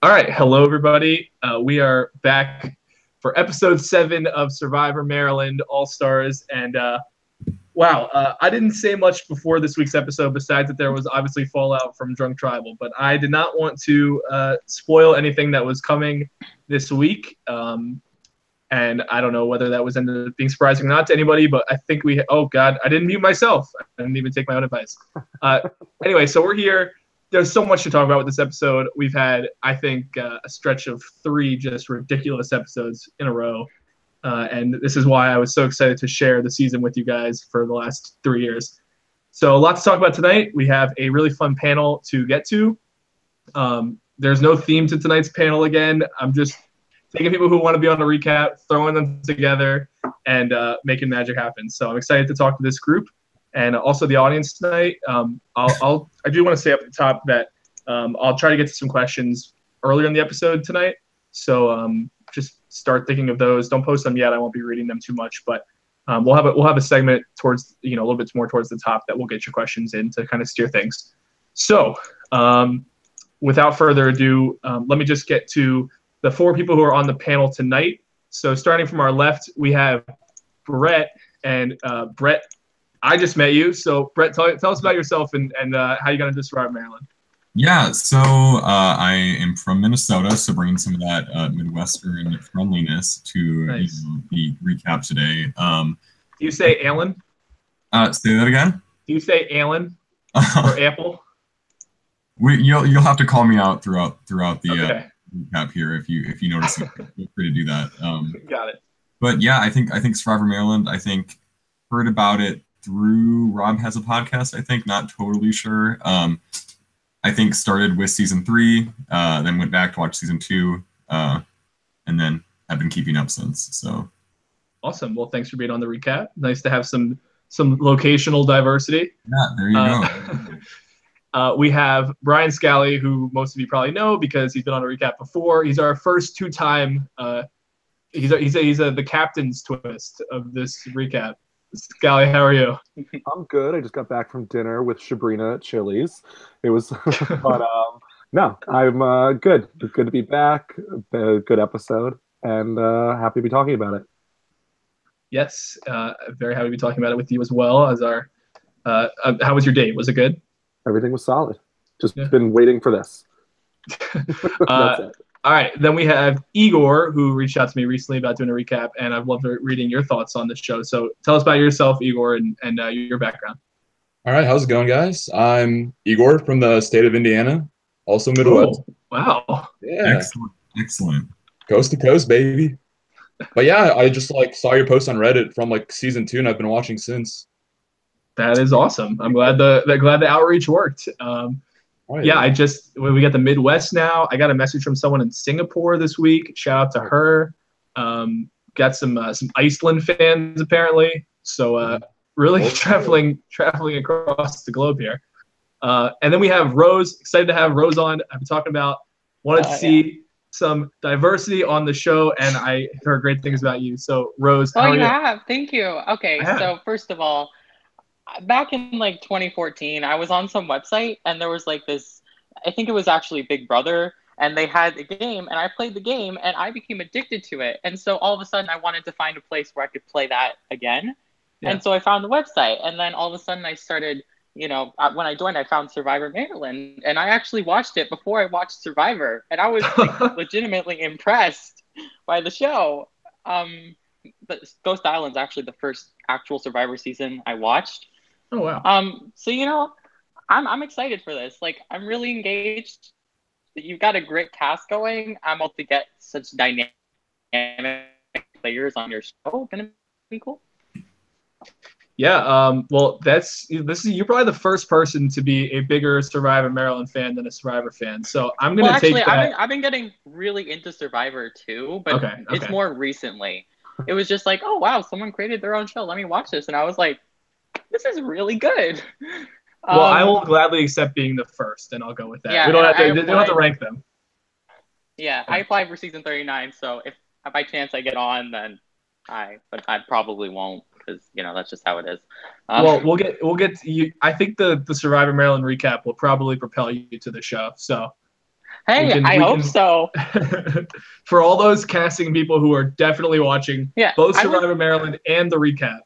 All right. Hello, everybody. We are back for episode 7 of Survivor Maryland All-Stars. And wow, I didn't say much before this week's episode, besides that there was obviously fallout from Drunk Tribal. But I did not want to spoil anything that was coming this week. And I don't know whether that was ended up being surprising or not to anybody, but I think oh God, I didn't mute myself. I didn't even take my own advice. Anyway, so we're here. There's so much to talk about with this episode. We've had, I think, a stretch of 3 just ridiculous episodes in a row. And this is why I was so excited to share the season with you guys for the last 3 years. So a lot to talk about tonight. We have a really fun panel to get to. There's no theme to tonight's panel again. I'm just taking people who want to be on a recap, throwing them together, and making magic happen. So I'm excited to talk to this group. And also the audience tonight. I do want to say up at the top that I'll try to get to some questions earlier in the episode tonight. So just start thinking of those. Don't post them yet. I won't be reading them too much, but we'll have a segment towards a little bit more towards the top that we'll get your questions in to kind of steer things. So without further ado, let me just get to the 4 people who are on the panel tonight. So starting from our left, we have Brett, and Brett, I just met you. So, Brett, tell us about yourself and how you got into Survivor Maryland. Yeah, so I am from Minnesota, so bringing some of that Midwestern friendliness to the recap today. Do you say Alan? Say that again? Do you say Alan or Apple? You'll have to call me out throughout the recap here if you notice. Feel free to do that. Got it. But yeah, I think Survivor Maryland. I think heard about it through Rob Has a Podcast, I think, not totally sure. I think started with season 3, then went back to watch season 2, and then have been keeping up since. So awesome. Well, thanks for being on the recap. Nice to have some locational diversity. Yeah, there you go. We have Brian Scally, who most of you probably know because he's been on a recap before. He's our first 2-time. He's the captain's twist of this recap. Scally, how are you? I'm good. I just got back from dinner with Sabrina at Chili's. It was, but no, I'm good. It's good to be back. A good episode, and happy to be talking about it. Yes, very happy to be talking about it with you as well. As our, how was your date? Was it good? Everything was solid. Just been waiting for this. That's it. All right, then we have Igor, who reached out to me recently about doing a recap, and I've loved reading your thoughts on this show. So tell us about yourself, Igor, and your background. All right, how's it going, guys? I'm Igor from the state of Indiana, also Midwest. Oh, wow. Yeah. Excellent. Coast to coast, baby. But yeah, I just saw your post on Reddit from season 2, and I've been watching since. That is awesome. I'm glad the outreach worked. Yeah, we got the Midwest now. I got a message from someone in Singapore this week. Shout out to her. Got some Iceland fans apparently. So really traveling across the globe here. And then we have Rose. Excited to have Rose on. I've been talking about wanted to see some diversity on the show, and I heard great things about you. So Rose, how are you? have. Thank you. Okay, so first of all, back in 2014, I was on some website and there was this, I think it was actually Big Brother, and they had a game and I played the game and I became addicted to it. And so all of a sudden I wanted to find a place where I could play that again. Yeah. And so I found the website, and then all of a sudden I started, when I joined, I found Survivor Maryland, and I actually watched it before I watched Survivor, and I was legitimately impressed by the show. But Ghost Island's actually the first actual Survivor season I watched. Oh wow. So I'm excited for this. I'm really engaged. You've got a great cast going. I'm about to get such dynamic players on your show. Gonna be cool. Yeah. Well, you're probably the first person to be a bigger Survivor Maryland fan than a Survivor fan. So I'm gonna take that. I've been getting really into Survivor too, but it's more recently. It was just oh wow, someone created their own show. Let me watch this, and I was like, this is really good. Well, I will gladly accept being the first, and I'll go with that. Yeah, we don't have to rank them. Yeah, I applied for season 39, so if by chance I get on, then but I probably won't, because that's just how it is. Well, we'll get to you. I think the Survivor Maryland recap will probably propel you to the show. So Hey, I hope so. For all those casting people who are definitely watching both Survivor Maryland and the recap.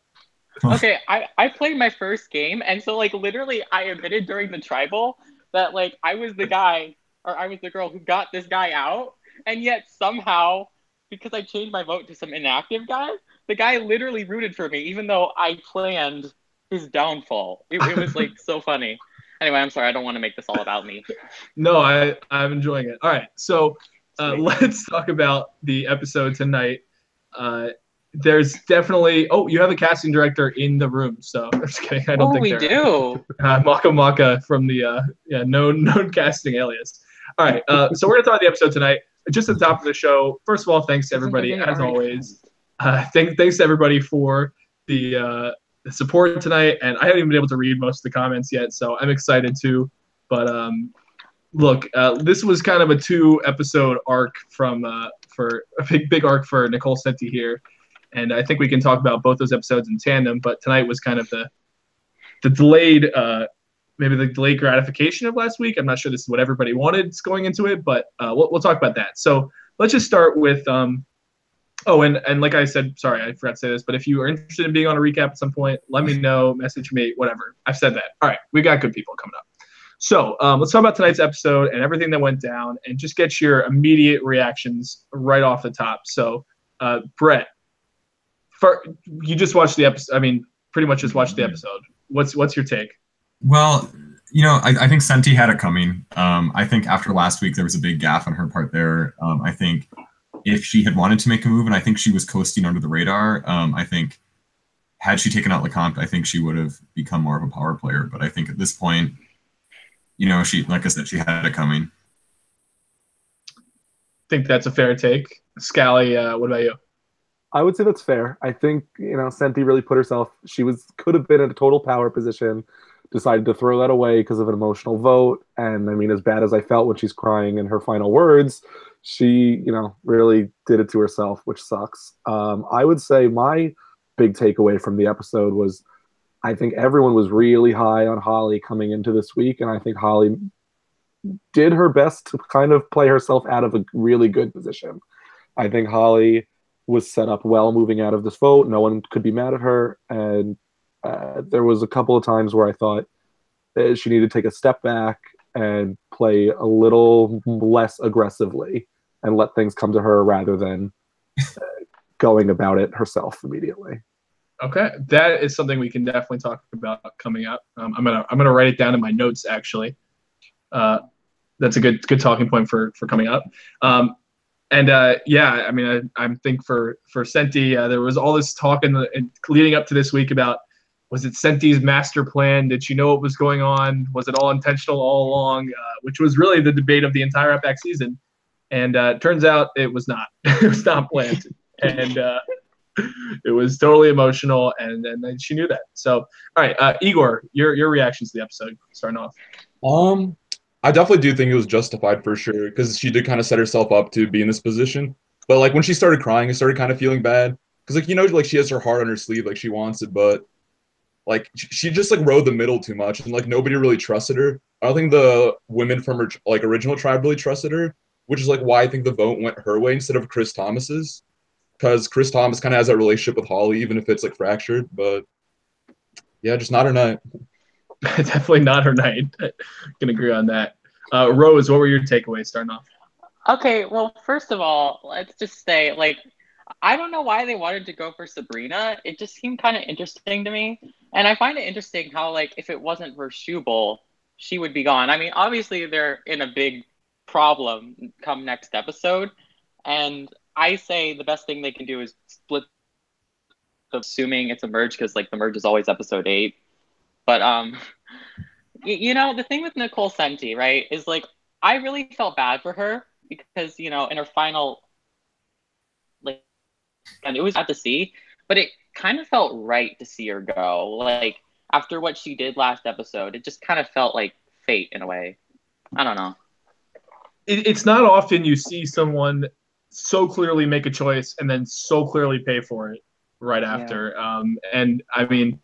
Okay, I played my first game, and so like literally I admitted during the tribal that like I was the guy or I was the girl who got this guy out, and yet somehow because I changed my vote to some inactive guy, the guy literally rooted for me even though I planned his downfall. It was like so funny. Anyway, I'm sorry, I don't want to make this all about me. No, I'm enjoying it. All right, so let's talk about the episode tonight. There's definitely you have a casting director in the room, so I'm just kidding. I don't think we do. Maka Maka from the known casting alias. All right, so we're gonna talk about the episode tonight. Just at the top of the show, first of all, thanks to everybody as always. Thanks to everybody for the support tonight, and I haven't even been able to read most of the comments yet, so I'm excited too. But look, this was kind of a 2-episode arc for a big arc for Nicole Senti here. And I think we can talk about both those episodes in tandem, but tonight was kind of the delayed, maybe the delayed gratification of last week. I'm not sure this is what everybody wanted going into it, but we'll talk about that. So let's just start with, and like I said, sorry, I forgot to say this, but if you are interested in being on a recap at some point, let me know, message me, whatever. I've said that. All right, we got good people coming up. So let's talk about tonight's episode and everything that went down and just get your immediate reactions right off the top. So, Brett, you just watched the episode. I mean, pretty much just watched the episode. What's your take? Well, I think Senti had it coming. I think after last week, there was a big gaffe on her part there. I think if she had wanted to make a move, and I think she was coasting under the radar, I think had she taken out LeCompte, I think she would have become more of a power player. But I think at this point, she, like I said, she had it coming. I think that's a fair take. Scally, what about you? I would say that's fair. I think, Senti really put herself, could have been in a total power position, decided to throw that away because of an emotional vote. And I mean, as bad as I felt when she's crying in her final words, she, really did it to herself, which sucks. I would say my big takeaway from the episode was I think everyone was really high on Holly coming into this week. And I think Holly did her best to kind of play herself out of a really good position. I think Holly was set up well moving out of this vote. No one could be mad at her. And there was a couple of times where I thought she needed to take a step back and play a little less aggressively and let things come to her rather than going about it herself immediately. Okay, that is something we can definitely talk about coming up. I'm gonna write it down in my notes actually. That's a good talking point for coming up. I mean, I think for Senti, there was all this talk leading up to this week about, was it Senti's master plan? Did she know what was going on? Was it all intentional all along? Which was really the debate of the entire FX season. And it turns out it was not. It was not planned. And it was totally emotional. And then she knew that. So, all right, Igor, your reactions to the episode starting off. I definitely do think it was justified for sure, because she did kind of set herself up to be in this position. But like when she started crying, I started kind of feeling bad, because she has her heart on her sleeve, like she wants it, but like she just like rode the middle too much, and like nobody really trusted her. I don't think the women from her like original tribe really trusted her, which is like why I think the vote went her way instead of Chris Thomas's, because Chris Thomas kind of has that relationship with Holly, even if it's like fractured. But yeah, just not her night. Definitely not her night. I can agree on that. Rose, what were your takeaways starting off? Okay, well, first of all, let's just say, like, I don't know why they wanted to go for Sabrina. It just seemed kind of interesting to me. And I find it interesting how, like, if it wasn't for Schubel, she would be gone. I mean, obviously, they're in a big problem come next episode. And I say the best thing they can do is split, assuming it's a merge, because, like, the merge is always episode 8. But, the thing with Nicole Senti, right, is, like, I really felt bad for her because, in her final, like, and it was sad to see, but it kind of felt right to see her go. Like, after what she did last episode, it just kind of felt like fate in a way. I don't know. It's not often you see someone so clearly make a choice and then so clearly pay for it right after. Yeah. And I mean,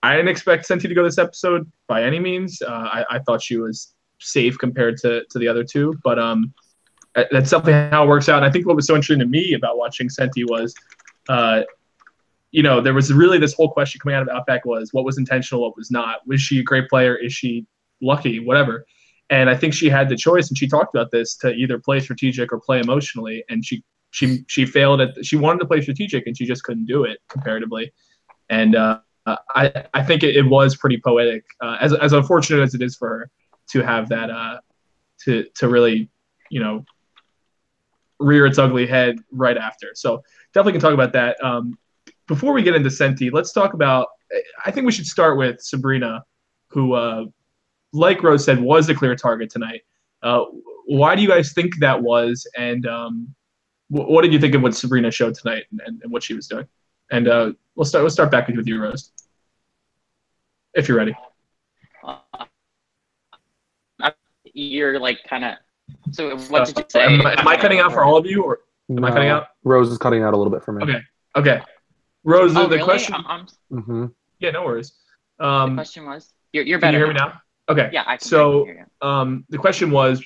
I didn't expect Senti to go this episode by any means. I thought she was safe compared to the other two. But that's something how it works out. And I think what was so interesting to me about watching Senti was, there was really this whole question coming out of Outback was what was intentional, what was not. Was she a great player? Is she lucky? Whatever. And I think she had the choice, and she talked about this, to either play strategic or play emotionally. And she failed she wanted to play strategic, and she just couldn't do it comparatively. And I think it was pretty poetic, as unfortunate as it is for her to have that, to really, rear its ugly head right after. So definitely can talk about that. Before we get into Senti, let's talk about, I think we should start with Sabrina, who, like Rose said, was the clear target tonight. Why do you guys think that was? And what did you think of what Sabrina showed tonight and what she was doing? And we'll start back with you, Rose, if you're ready. You're like kind of. So what did you say? Am I cutting out for all of you, or am I cutting out? Rose is cutting out a little bit for me. Okay. Rose, the really? question. Mm-hmm. Yeah, no worries. The question was, you're better. Can you hear me now? Okay. Yeah, I can. So, hear you. The question was,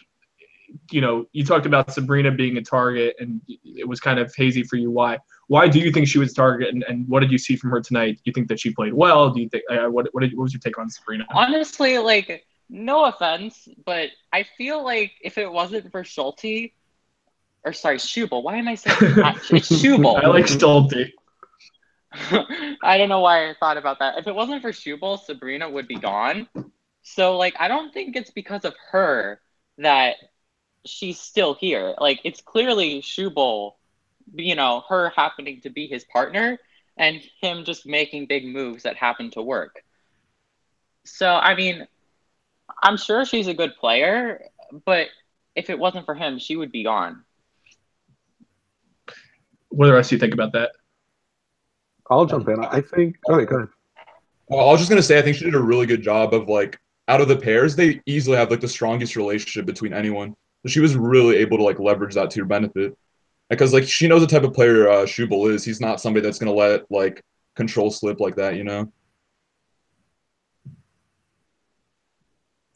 you talked about Sabrina being a target, and it was kind of hazy for you. Why? Why do you think she was a target, and what did you see from her tonight? Do you think that she played well? Do you think what was your take on Sabrina? Honestly, like, no offense, but I feel like if it wasn't for Schulte, or sorry, Schubel. Why am I saying it's Schubel? I like Schulte. I don't know why I thought about that. If it wasn't for Schubel, Sabrina would be gone. So, like, I don't think it's because of her that she's still here. Like, it's clearly Schubel, her happening to be his partner and him just making big moves that happen to work. So, I mean, I'm sure she's a good player, but if it wasn't for him, she would be gone. What do the rest of you think about that? I'll jump in. I think. Okay, go ahead. Well, I was just gonna say, I think she did a really good job of, like, out of the pairs, they easily have, like, the strongest relationship between anyone. So she was really able to, like, leverage that to her benefit, because, like, she knows the type of player Schubel is. He's not somebody that's gonna let, like, control slip like that,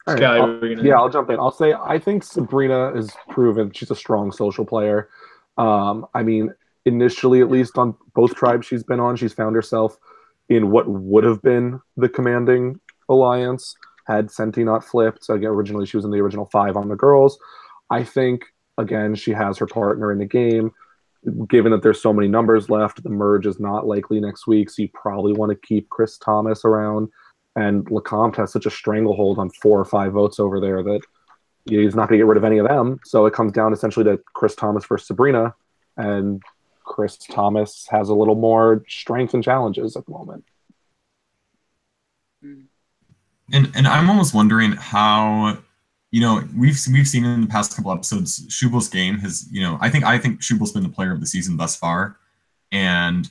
All right. I'll jump in. I'll say I think Sabrina is proven she's a strong social player. I mean, initially, at least on both tribes she's been on, she's found herself in what would have been the commanding alliance had Senti not flipped. So again, originally she was in the original 5 on the girls. I think, again, she has her partner in the game. Given that there's so many numbers left, the merge is not likely next week, so you probably want to keep Chris Thomas around. And Lecomte has such a stranglehold on 4 or 5 votes over there that he's not going to get rid of any of them. So it comes down essentially to Chris Thomas versus Sabrina, and Chris Thomas has a little more strength and challenges at the moment. And I'm almost wondering how, we've seen in the past couple episodes, Schubel's game has, I think Schubel's been the player of the season thus far, and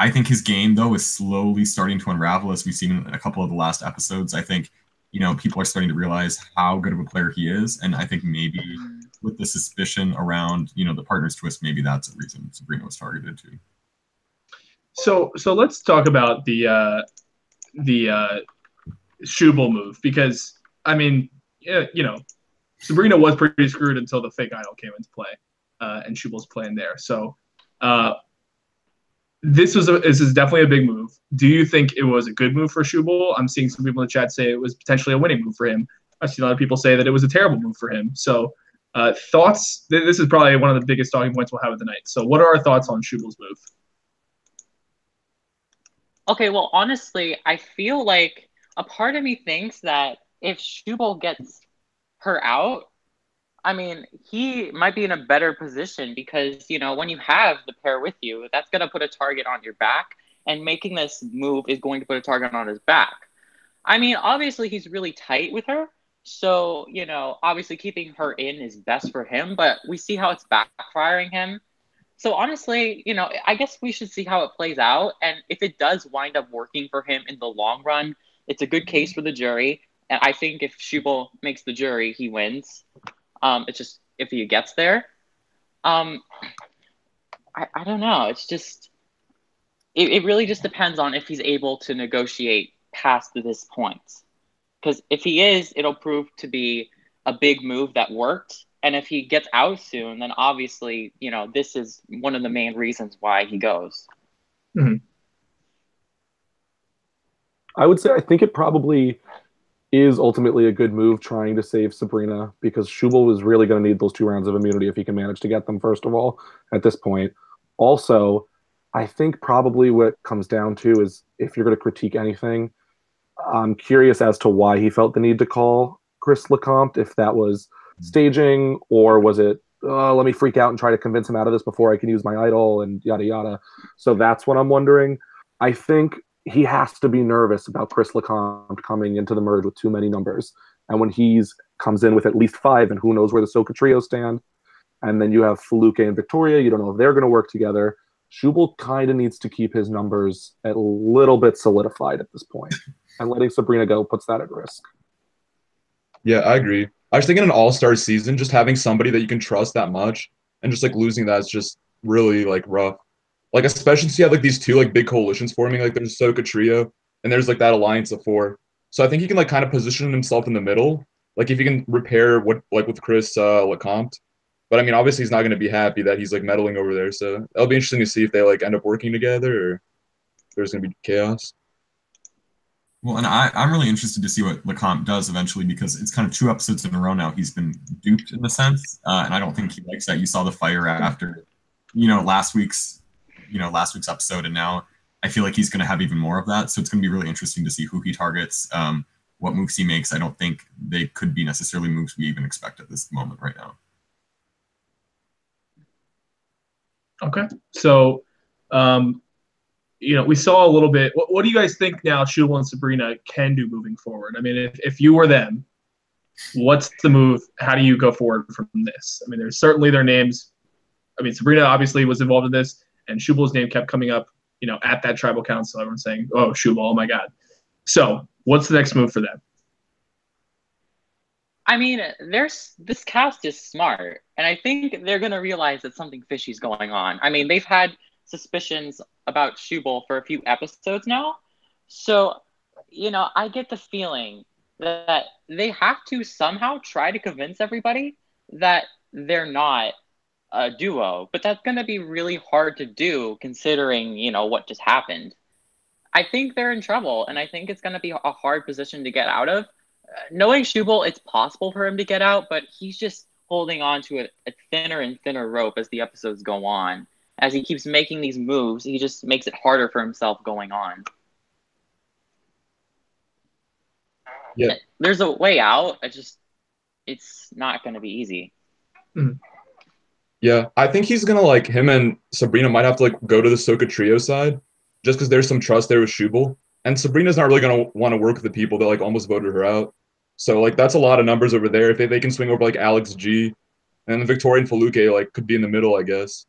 I think his game, though, is slowly starting to unravel, as we've seen in a couple of the last episodes. I think, people are starting to realize how good of a player he is. And I think maybe with the suspicion around, the partner's twist, maybe that's a reason Sabrina was targeted too. So let's talk about the Schubel move, because, I mean, Sabrina was pretty screwed until the fake idol came into play, and Schubel's playing there. So, this is definitely a big move. Do you think it was a good move for Schubel? I'm seeing some people in the chat say it was potentially a winning move for him. I've seen a lot of people say that it was a terrible move for him. So, thoughts? This is probably one of the biggest talking points we'll have of the night. So, what are our thoughts on Schubel's move? Okay, well, honestly, I feel like a part of me thinks that if Schubel gets her out, I mean, he might be in a better position because, when you have the pair with you, that's going to put a target on your back, and making this move is going to put a target on his back. I mean, obviously, he's really tight with her. So, obviously keeping her in is best for him, but we see how it's backfiring him. So honestly, I guess we should see how it plays out. And if it does wind up working for him in the long run, it's a good case for the jury. And I think if Schubel makes the jury, he wins. It's just if he gets there. I don't know. It's just, it really just depends on if he's able to negotiate past this point. Because if he is, it'll prove to be a big move that worked. And if he gets out soon, then obviously, this is one of the main reasons why he goes. Mm-hmm. I would say I think it probably is ultimately a good move trying to save Sabrina, because Schubel was really going to need those 2 rounds of immunity if he can manage to get them, first of all, at this point. Also, I think probably what it comes down to is, if you're going to critique anything, I'm curious as to why he felt the need to call Chris Lecomte, if that was staging, or was it, let me freak out and try to convince him out of this before I can use my idol, and yada yada. So that's what I'm wondering. I think he has to be nervous about Chris Lecomte coming into the merge with too many numbers. And when he's comes in with at least 5, and who knows where the Soka trio stand, and then you have Feluke and Victoria, you don't know if they're going to work together. Schubel kind of needs to keep his numbers a little bit solidified at this point, and letting Sabrina go puts that at risk. Yeah, I agree. I was thinking an all-star season, just having somebody that you can trust that much, and just like losing that is just really like rough. Like, especially since you have like these 2 like big coalitions forming, like there's Soka trio and there's like that alliance of 4. So I think he can like kind of position himself in the middle. Like if he can repair what like with Chris Lecomte. But I mean, obviously he's not going to be happy that he's like meddling over there. So it'll be interesting to see if they like end up working together, or if there's going to be chaos. Well, and I'm really interested to see what Lecomte does eventually, because it's kind of 2 episodes in a row now he's been duped in a sense, and I don't think he likes that. You saw the fire after, last week's episode, and now I feel like he's going to have even more of that. So it's going to be really interesting to see who he targets, what moves he makes. I don't think they could be necessarily moves we even expect at this moment right now. Okay, so we saw a little bit. What do you guys think now Schubel and Sabrina can do moving forward? I mean, if you were them, what's the move? How do you go forward from this? I mean, there's certainly their names. I mean, Sabrina obviously was involved in this, and Schubel's name kept coming up, at that tribal council. Everyone's saying, oh, Schubel, oh my God. So what's the next move for them? I mean, this cast is smart, and I think they're going to realize that something fishy is going on. I mean, they've had suspicions about Schubel for a few episodes now. So, I get the feeling that they have to somehow try to convince everybody that they're not a duo. But that's going to be really hard to do considering, what just happened. I think they're in trouble, and I think it's going to be a hard position to get out of. Knowing Schubel, it's possible for him to get out, but he's just holding on to a thinner and thinner rope as the episodes go on. As he keeps making these moves, he just makes it harder for himself going on. Yeah. There's a way out. It's not going to be easy. Mm-hmm. Yeah, I think he's going to like him and Sabrina might have to like go to the Soka trio side, just because there's some trust there with Schubel. And Sabrina's not really going to want to work with the people that like almost voted her out. So like that's a lot of numbers over there. If they can swing over like Alex G, and then Victoria and Feluke like could be in the middle, I guess.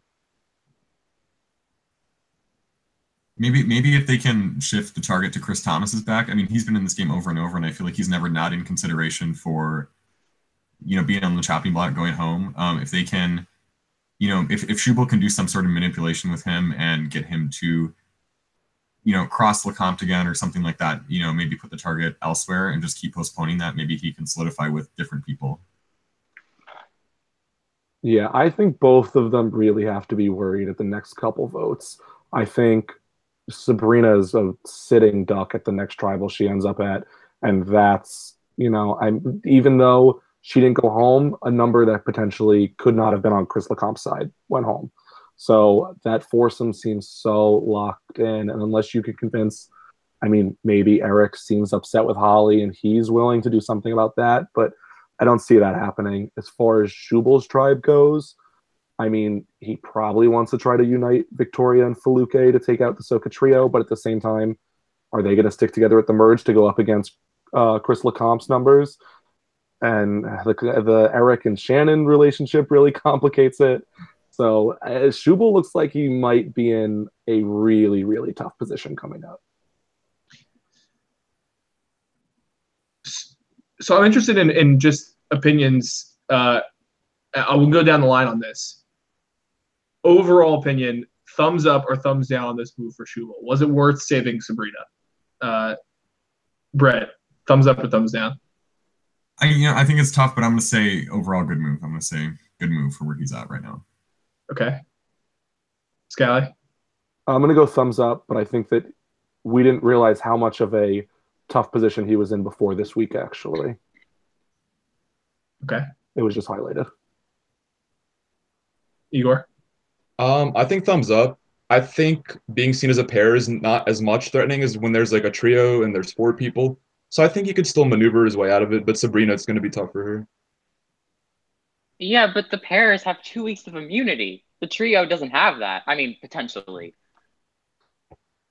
Maybe if they can shift the target to Chris Thomas's back. I mean, he's been in this game over and over, and I feel like he's never not in consideration for, being on the chopping block going home. If they can, if Schubel can do some sort of manipulation with him and get him to, cross Lecomte again or something like that, maybe put the target elsewhere and just keep postponing that, maybe he can solidify with different people. Yeah, I think both of them really have to be worried at the next couple votes. I think Sabrina is a sitting duck at the next tribal she ends up at, and that's, even though she didn't go home, a number that potentially could not have been on Chris Lecomte's side went home. So that foursome seems so locked in, and unless you could convince, maybe Eric seems upset with Holly and he's willing to do something about that, but I don't see that happening. As far as Schubel's tribe goes, he probably wants to try to unite Victoria and Feluke to take out the Soka trio, but at the same time, are they going to stick together at the merge to go up against Chris Lecomte's numbers? And the Eric and Shannon relationship really complicates it. So Schubel looks like he might be in a really, really tough position coming up. So I'm interested in just opinions. I will go down the line on this. Overall opinion, thumbs up or thumbs down on this move for Schubel? Was it worth saving Sabrina? Brett, Thumbs up or thumbs down? I think it's tough, but I'm gonna say overall good move. I'm gonna say good move for where he's at right now. Okay. Scally? I'm gonna go thumbs up, but I think that we didn't realize how much of a tough position he was in before this week. Actually, Okay. it was just highlighted. Igor? I think thumbs up. I think being seen as a pair is not as much threatening as when there's like a trio and there's four people. So I think he could still maneuver his way out of it, but Sabrina, it's going to be tough for her. Yeah, but the pairs have 2 weeks of immunity. The trio doesn't have that. I mean, potentially.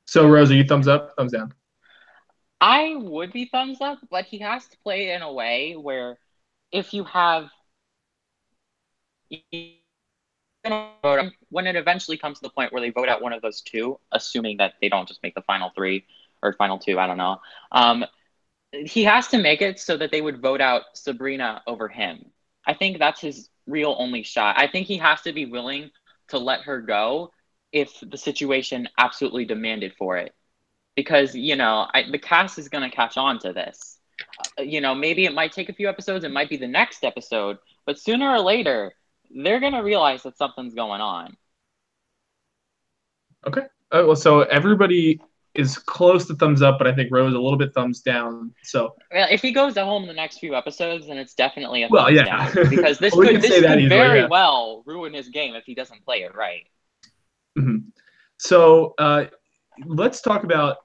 So, Rose, are you thumbs up, thumbs down? I would be thumbs up, but he has to play in a way where if you have when it eventually comes to the point where they vote out one of those two, assuming that they don't just make the final three or final two, I don't know. He has to make it so that they would vote out Sabrina over him. I think that's his real only shot. I think he has to be willing to let her go if the situation absolutely demanded for it. Because, the cast is going to catch on to this. Maybe it might take a few episodes. It might be the next episode. But sooner or later, they're going to realize that something's going on. Okay. Well, so everybody is close to thumbs up, but I think Rose a little bit thumbs down. So if he goes home in the next few episodes, then it's definitely a thumbs down. Because this well, could very well ruin his game if he doesn't play it right. Mm-hmm. So let's talk about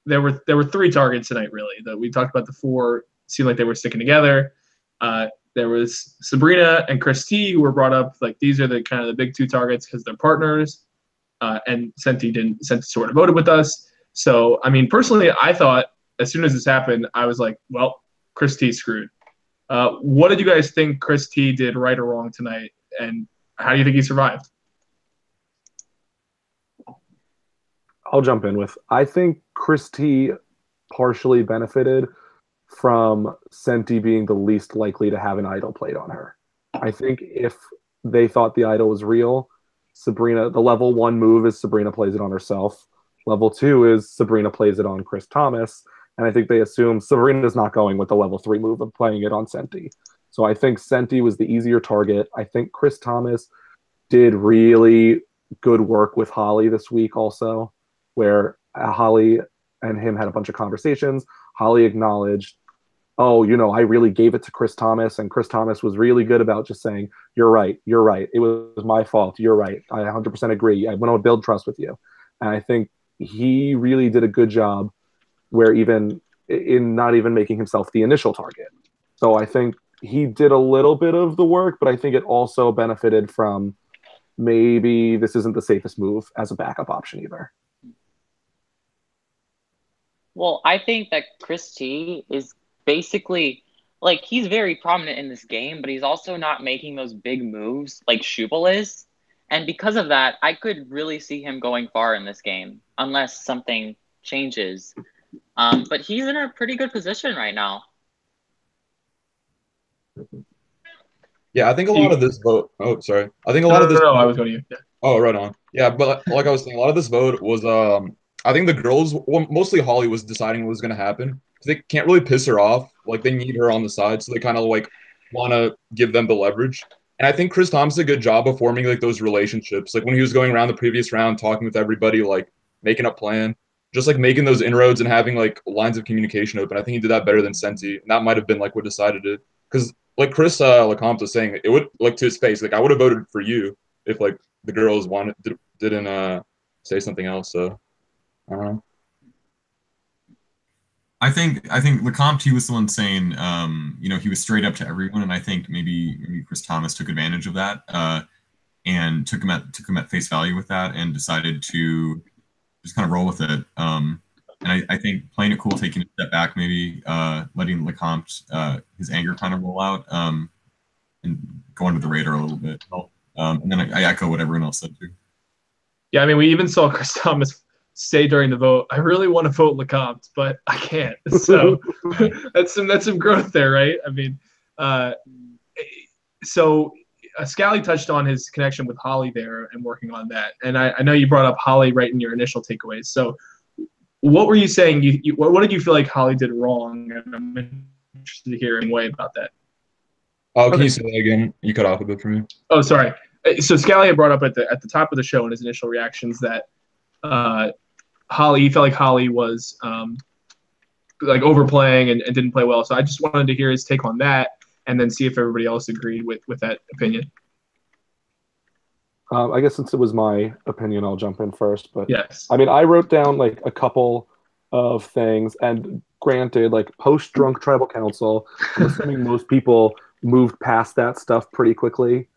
there were 3 targets tonight, really. That we talked about the 4 seemed like they were sticking together. There was Sabrina and Chris T, who were brought up like these are the kind of the big 2 targets because they're partners. And Senti sort of voted with us. So, I mean, personally, I thought as soon as this happened, I was like, well, Chris T screwed. What did you guys think Chris T did right or wrong tonight? And how do you think he survived? I'll jump in with, I think Chris T partially benefited from Senti being the least likely to have an idol played on her. I think if they thought the idol was real, Sabrina, the level 1 move is Sabrina plays it on herself. Level 2 is Sabrina plays it on Chris Thomas. And I think they assume Sabrina's not going with the level 3 move of playing it on Senti. So I think Senti was the easier target. I think Chris Thomas did really good work with Holly this week also, where Holly and him had a bunch of conversations. Holly acknowledged, oh, I really gave it to Chris Thomas, and Chris Thomas was really good about just saying, you're right. It was my fault. You're right. I 100% agree. I want to build trust with you. And I think he really did a good job where even in not even making himself the initial target. So I think he did a little bit of the work, but I think it also benefited from maybe this isn't the safest move as a backup option either. Well, I think that Chris T is basically like he's very prominent in this game, but he's also not making those big moves like Shubal is. And because of that, I could really see him going far in this game unless something changes. But he's in a pretty good position right now. Yeah, I think a lot of this vote. Oh, sorry. I think a lot of this. No, I was going to you. Yeah. Oh, right on. Yeah, but like I was saying, a lot of this vote was I think the girls, well, mostly Holly, was deciding what was going to happen. They can't really piss her off. Like they need her on the side, so they kind of like want to give them the leverage. And I think Chris Thomas did a good job of forming like those relationships. Like when he was going around the previous round, talking with everybody, like making a plan, just like making those inroads and having like lines of communication open. I think he did that better than Senti, and that might have been like what decided it. Because like Chris Lecomte was saying, it would like to his face. Like I would have voted for you if like the girls didn't say something else. So I don't know. I think Lecomte, he was the one saying, he was straight up to everyone, and I think maybe Chris Thomas took advantage of that and took him at face value with that, and decided to just kind of roll with it. And I think playing it cool, taking a step back, maybe letting Lecomte his anger kind of roll out and go under the radar a little bit. And then I echo what everyone else said too. Yeah, I mean, we even saw Chris Thomas say during the vote, I really want to vote Lecomte, but I can't. So that's some growth there, right? I mean, so Scally touched on his connection with Holly there and working on that. And I know you brought up Holly right in your initial takeaways. So what were you saying? What did you feel like Holly did wrong? And I'm interested to hear in a way about that. Oh, can you say that again? You cut off a bit for me. Oh, sorry. So Scally had brought up at the top of the show in his initial reactions that Holly, he felt like Holly was like overplaying and didn't play well. So I just wanted to hear his take on that, and then see if everybody else agreed with that opinion. I guess since it was my opinion, I'll jump in first. But yes, I mean, I wrote down like a couple of things, and granted, like post-drunk tribal council, I'm assuming most people moved past that stuff pretty quickly,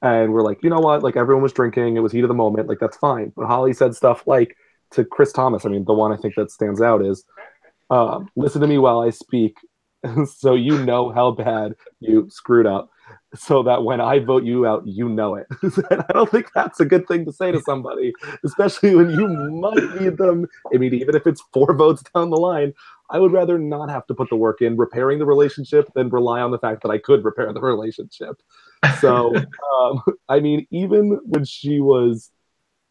and we're like, you know what, like everyone was drinking, it was heat of the moment, like that's fine. But Holly said stuff like to Chris Thomas. I mean, the one I think that stands out is, "Listen to me while I speak, so you know how bad you screwed up." So that when I vote you out, you know it. And I don't think that's a good thing to say to somebody, especially when you might need them. I mean, even if it's 4 votes down the line, I would rather not have to put the work in repairing the relationship than rely on the fact that I could repair the relationship. So, I mean, even when she was,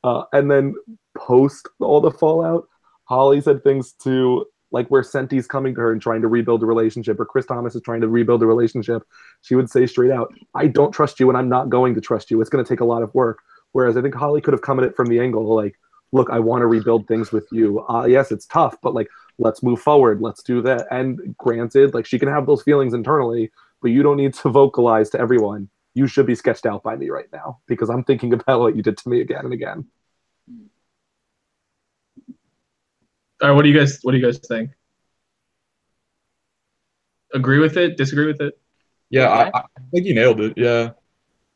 and then post all the fallout, Holly said things to like where Senti's coming to her and trying to rebuild the relationship, or Chris Thomas is trying to rebuild the relationship. She would say straight out, "I don't trust you, and I'm not going to trust you. It's going to take a lot of work." Whereas I think Holly could have come at it from the angle like, "Look, I want to rebuild things with you. Yes, it's tough, but like, let's move forward. Let's do that." And granted, like she can have those feelings internally, but you don't need to vocalize to everyone, "You should be sketched out by me right now because I'm thinking about what you did to me again and again." All right, what do you guys think? Agree with it? Disagree with it? Yeah, I think you nailed it. Yeah,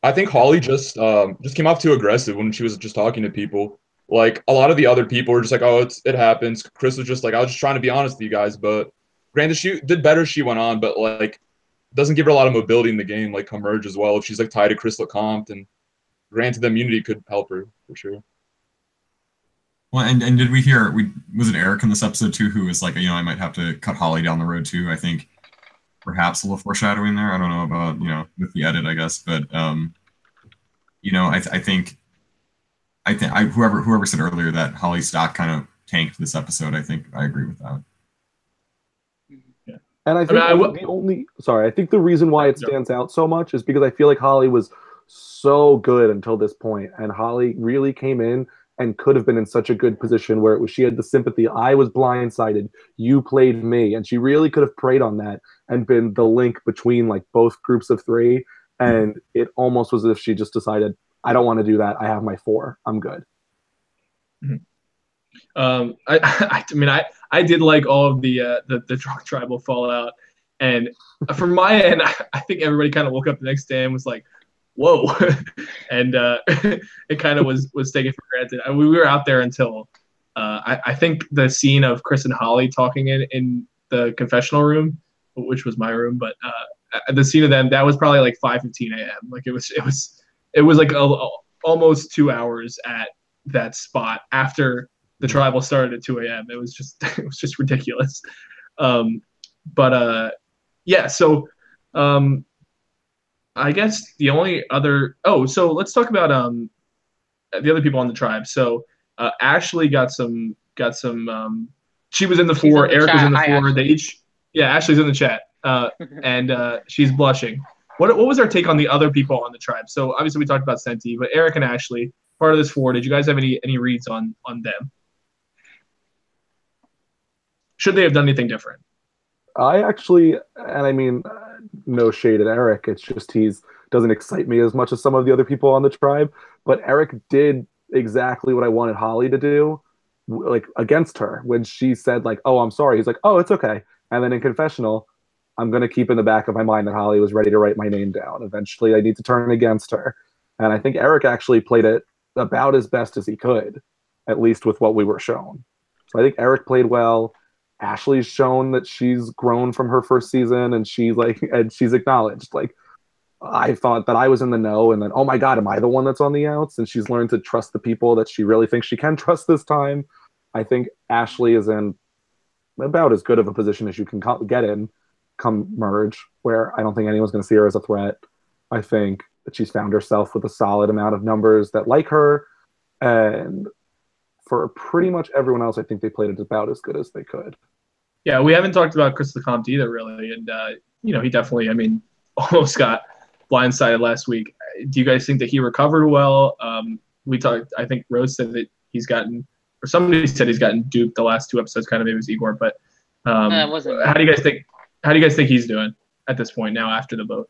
I think Holly just came off too aggressive when she was just talking to people. Like a lot of the other people were just like, "Oh, it happens." Chris was just like, "I was just trying to be honest with you guys." But granted, she did better as she went on, but like doesn't give her a lot of mobility in the game, like come merge as well. If she's like tied to Chris LeCompte, and granted, the immunity could help her for sure. Well, and did we hear? Was it Eric in this episode too, who was like, I might have to cut Holly down the road too. I think perhaps a little foreshadowing there. I don't know about with the edit, I guess, but I think whoever said earlier that Holly's stock kind of tanked this episode. I think I agree with that. Yeah. And I think I think the reason why it stands out so much is because I feel like Holly was so good until this point, and Holly really came in and could have been in such a good position where it was she had the sympathy. I was blindsided. You played me, and she really could have preyed on that and been the link between like both groups of 3. And it almost was as if she just decided, I don't want to do that. I have my 4. I'm good. I mean, I did like all of the drunk tribal fallout, and from my end, I think everybody kind of woke up the next day and was like, "Whoa," and it kind of was taken for granted. We were out there until I think the scene of Chris and Holly talking in the confessional room, which was my room, but the scene of them, that was probably like 5:15 a.m. Like it was like almost 2 hours at that spot after the tribal started at 2 a.m. It was just ridiculous. Yeah. So I guess the only other. Oh, so let's talk about the other people on the tribe. So Ashley got some. She was in the 4. Eric was in the 4. They each. Yeah, Ashley's in the chat, and she's blushing. What was our take on the other people on the tribe? So obviously we talked about Senti, but Eric and Ashley, part of this 4. Did you guys have any reads on them? Should they have done anything different? I actually, and I mean, no shade at Eric. It's just doesn't excite me as much as some of the other people on the tribe. But Eric did exactly what I wanted Holly to do, like against her when she said like, "Oh, I'm sorry." He's like, "Oh, it's okay." And then in confessional, I'm gonna keep in the back of my mind that Holly was ready to write my name down. Eventually, I need to turn against her. And I think Eric actually played it about as best as he could, at least with what we were shown. So I think Eric played well. Ashley's shown that she's grown from her first season, and she's acknowledged like, I thought that I was in the know, and then, oh my God, am I the one that's on the outs? And she's learned to trust the people that she really thinks she can trust this time. I think Ashley is in about as good of a position as you can get in come merge, where I don't think anyone's going to see her as a threat. I think that she's found herself with a solid amount of numbers that like her. And for pretty much everyone else, I think they played it about as good as they could. Yeah, we haven't talked about Chris LeCompte either, really. And, he definitely, almost got blindsided last week. Do you guys think that he recovered well? I think Rose said that he's gotten, or somebody said he's gotten duped the last 2 episodes, kind of maybe it was Igor. But how do you guys think he's doing at this point now after the vote?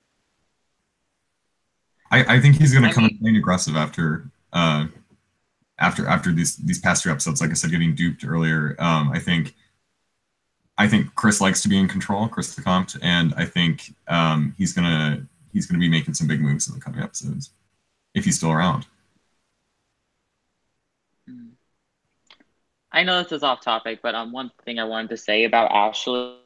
I think he's going to come in playing aggressive after these past 2 episodes. Like I said, getting duped earlier. I think Chris likes to be in control, Chris LeCompte, and I think he's gonna be making some big moves in the coming episodes if he's still around. I know this is off topic, but one thing I wanted to say about Ashley.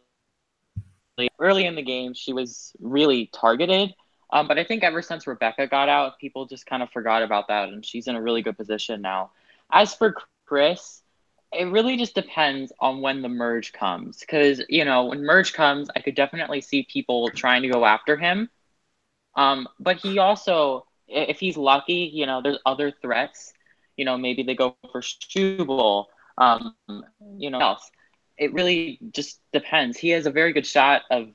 Early in the game, she was really targeted. But I think ever since Rebecca got out, people just kind of forgot about that, and she's in a really good position now. As for Chris, it really just depends on when the merge comes. Because, when merge comes, I could definitely see people trying to go after him. But he also, if he's lucky, there's other threats. Maybe they go for Struble, else. It really just depends. He has a very good shot of,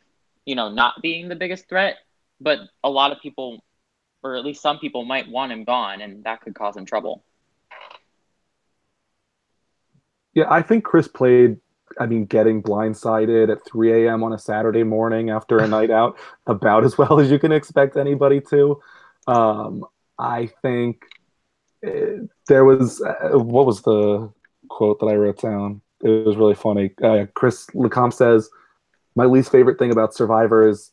not being the biggest threat. But a lot of people, or at least some people, might want him gone, and that could cause him trouble. Yeah, I think Chris played, getting blindsided at 3 a.m. on a Saturday morning after a night out about as well as you can expect anybody to. I think there was, what was the quote that I wrote down? It was really funny. Chris LeCompte says, "My least favorite thing about Survivor is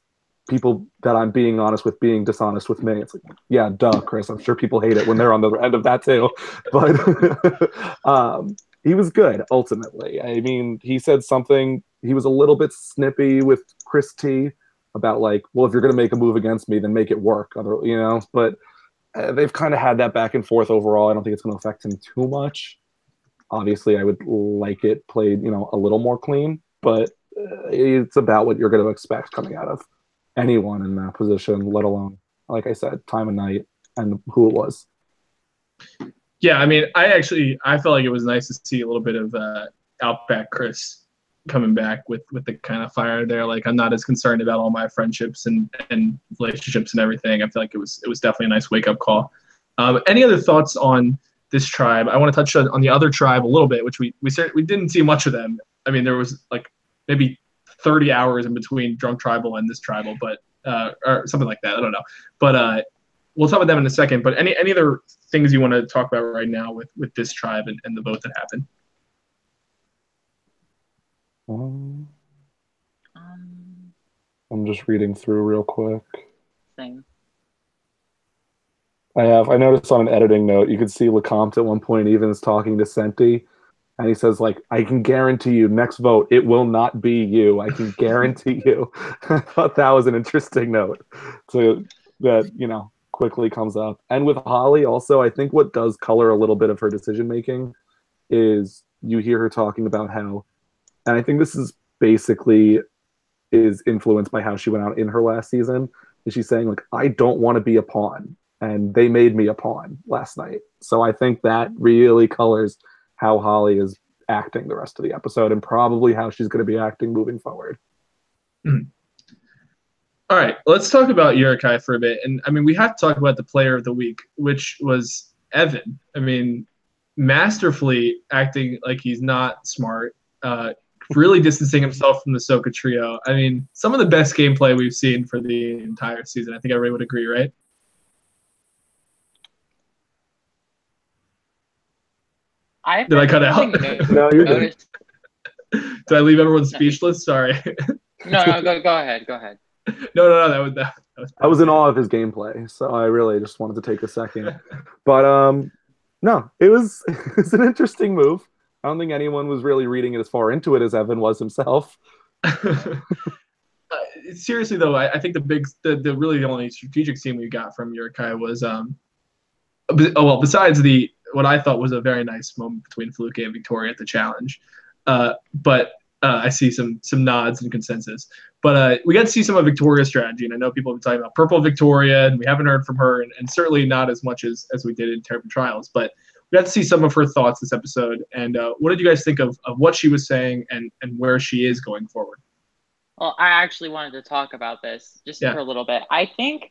people that I'm being honest with being dishonest with me." It's like, yeah, duh, Chris. I'm sure people hate it when they're on the end of that too. But he was good, ultimately. He said something, he was a little bit snippy with Chris T about if you're going to make a move against me, then make it work. But they've kind of had that back and forth overall. I don't think it's going to affect him too much. Obviously, I would like it played, a little more clean, but it's about what you're going to expect coming out of anyone in that position, let alone, like I said, time of night and who it was. Yeah, I felt like it was nice to see a little bit of Outback Chris coming back with the kind of fire there. I'm not as concerned about all my friendships and relationships and everything. I feel like it was definitely a nice wake-up call. Any other thoughts on this tribe? I want to touch on the other tribe a little bit, which we didn't see much of them. There was maybe 30 hours in between Drunk Tribal and this tribal, but or something like that. I don't know. But we'll talk about them in a second. But any other things you want to talk about right now with this tribe and the vote that happened? I'm just reading through real quick. Same. I noticed on an editing note, you could see LeCompte at one point even is talking to Senti, and he says, I can guarantee you, next vote, it will not be you. I can guarantee you. I thought that was an interesting note. So that, quickly comes up. And with Holly also, I think what does color a little bit of her decision-making is you hear her talking about how, and I think this is basically is influenced by how she went out in her last season, is she's saying, I don't want to be a pawn. And they made me a pawn last night. So I think that really colors how Holly is acting the rest of the episode and probably how she's going to be acting moving forward. Mm-hmm. All right, let's talk about Yurikai for a bit. And we have to talk about the player of the week, which was Evan. Masterfully acting like he's not smart, really distancing himself from the Soka trio. Some of the best gameplay we've seen for the entire season. I think everybody would agree, right? Did I cut out? No, you're good. Did I leave everyone speechless? Sorry. No, go ahead. No, that was I was in awe of his gameplay, so I really just wanted to take a second. But no, it was an interesting move. I don't think anyone was really reading it as far into it as Evan was himself. Seriously though, I think the really only strategic scene we got from Yurikai was besides what I thought was a very nice moment between Fluke and Victoria at the challenge. But I see some nods and consensus. But we got to see some of Victoria's strategy, and I know people have been talking about Purple Victoria, and we haven't heard from her, and certainly not as much as we did in Terrible Trials. But got to see some of her thoughts this episode. And what did you guys think of what she was saying and where she is going forward? Well, I actually wanted to talk about this just for a little bit. I think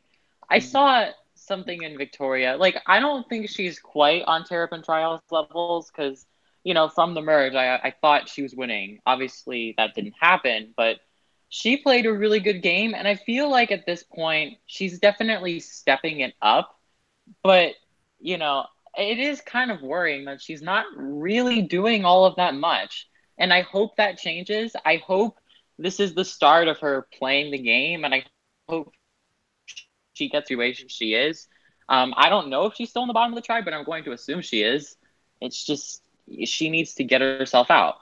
I saw something in Victoria. Like, I don't think she's quite on Terrapin Trials levels because, from the merge, I thought she was winning. Obviously, that didn't happen, but she played a really good game. And I feel like at this point, she's definitely stepping it up. But, it is kind of worrying that she's not really doing all of that much. And I hope that changes. I hope this is the start of her playing the game, and I hope she gets the situation she is. I don't know if she's still in the bottom of the tribe, but I'm going to assume she is. It's just she needs to get herself out.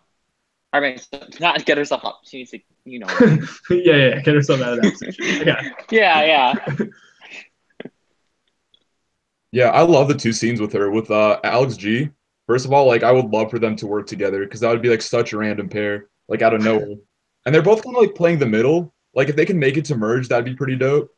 I mean, not get herself up. She needs to, yeah, get herself out of that position. Yeah. Yeah, I love the two scenes with her, with Alex G. First of all, like, I would love for them to work together because that would be like such a random pair, like out of nowhere. And they're both kind of like playing the middle. Like, if they can make it to merge, that'd be pretty dope.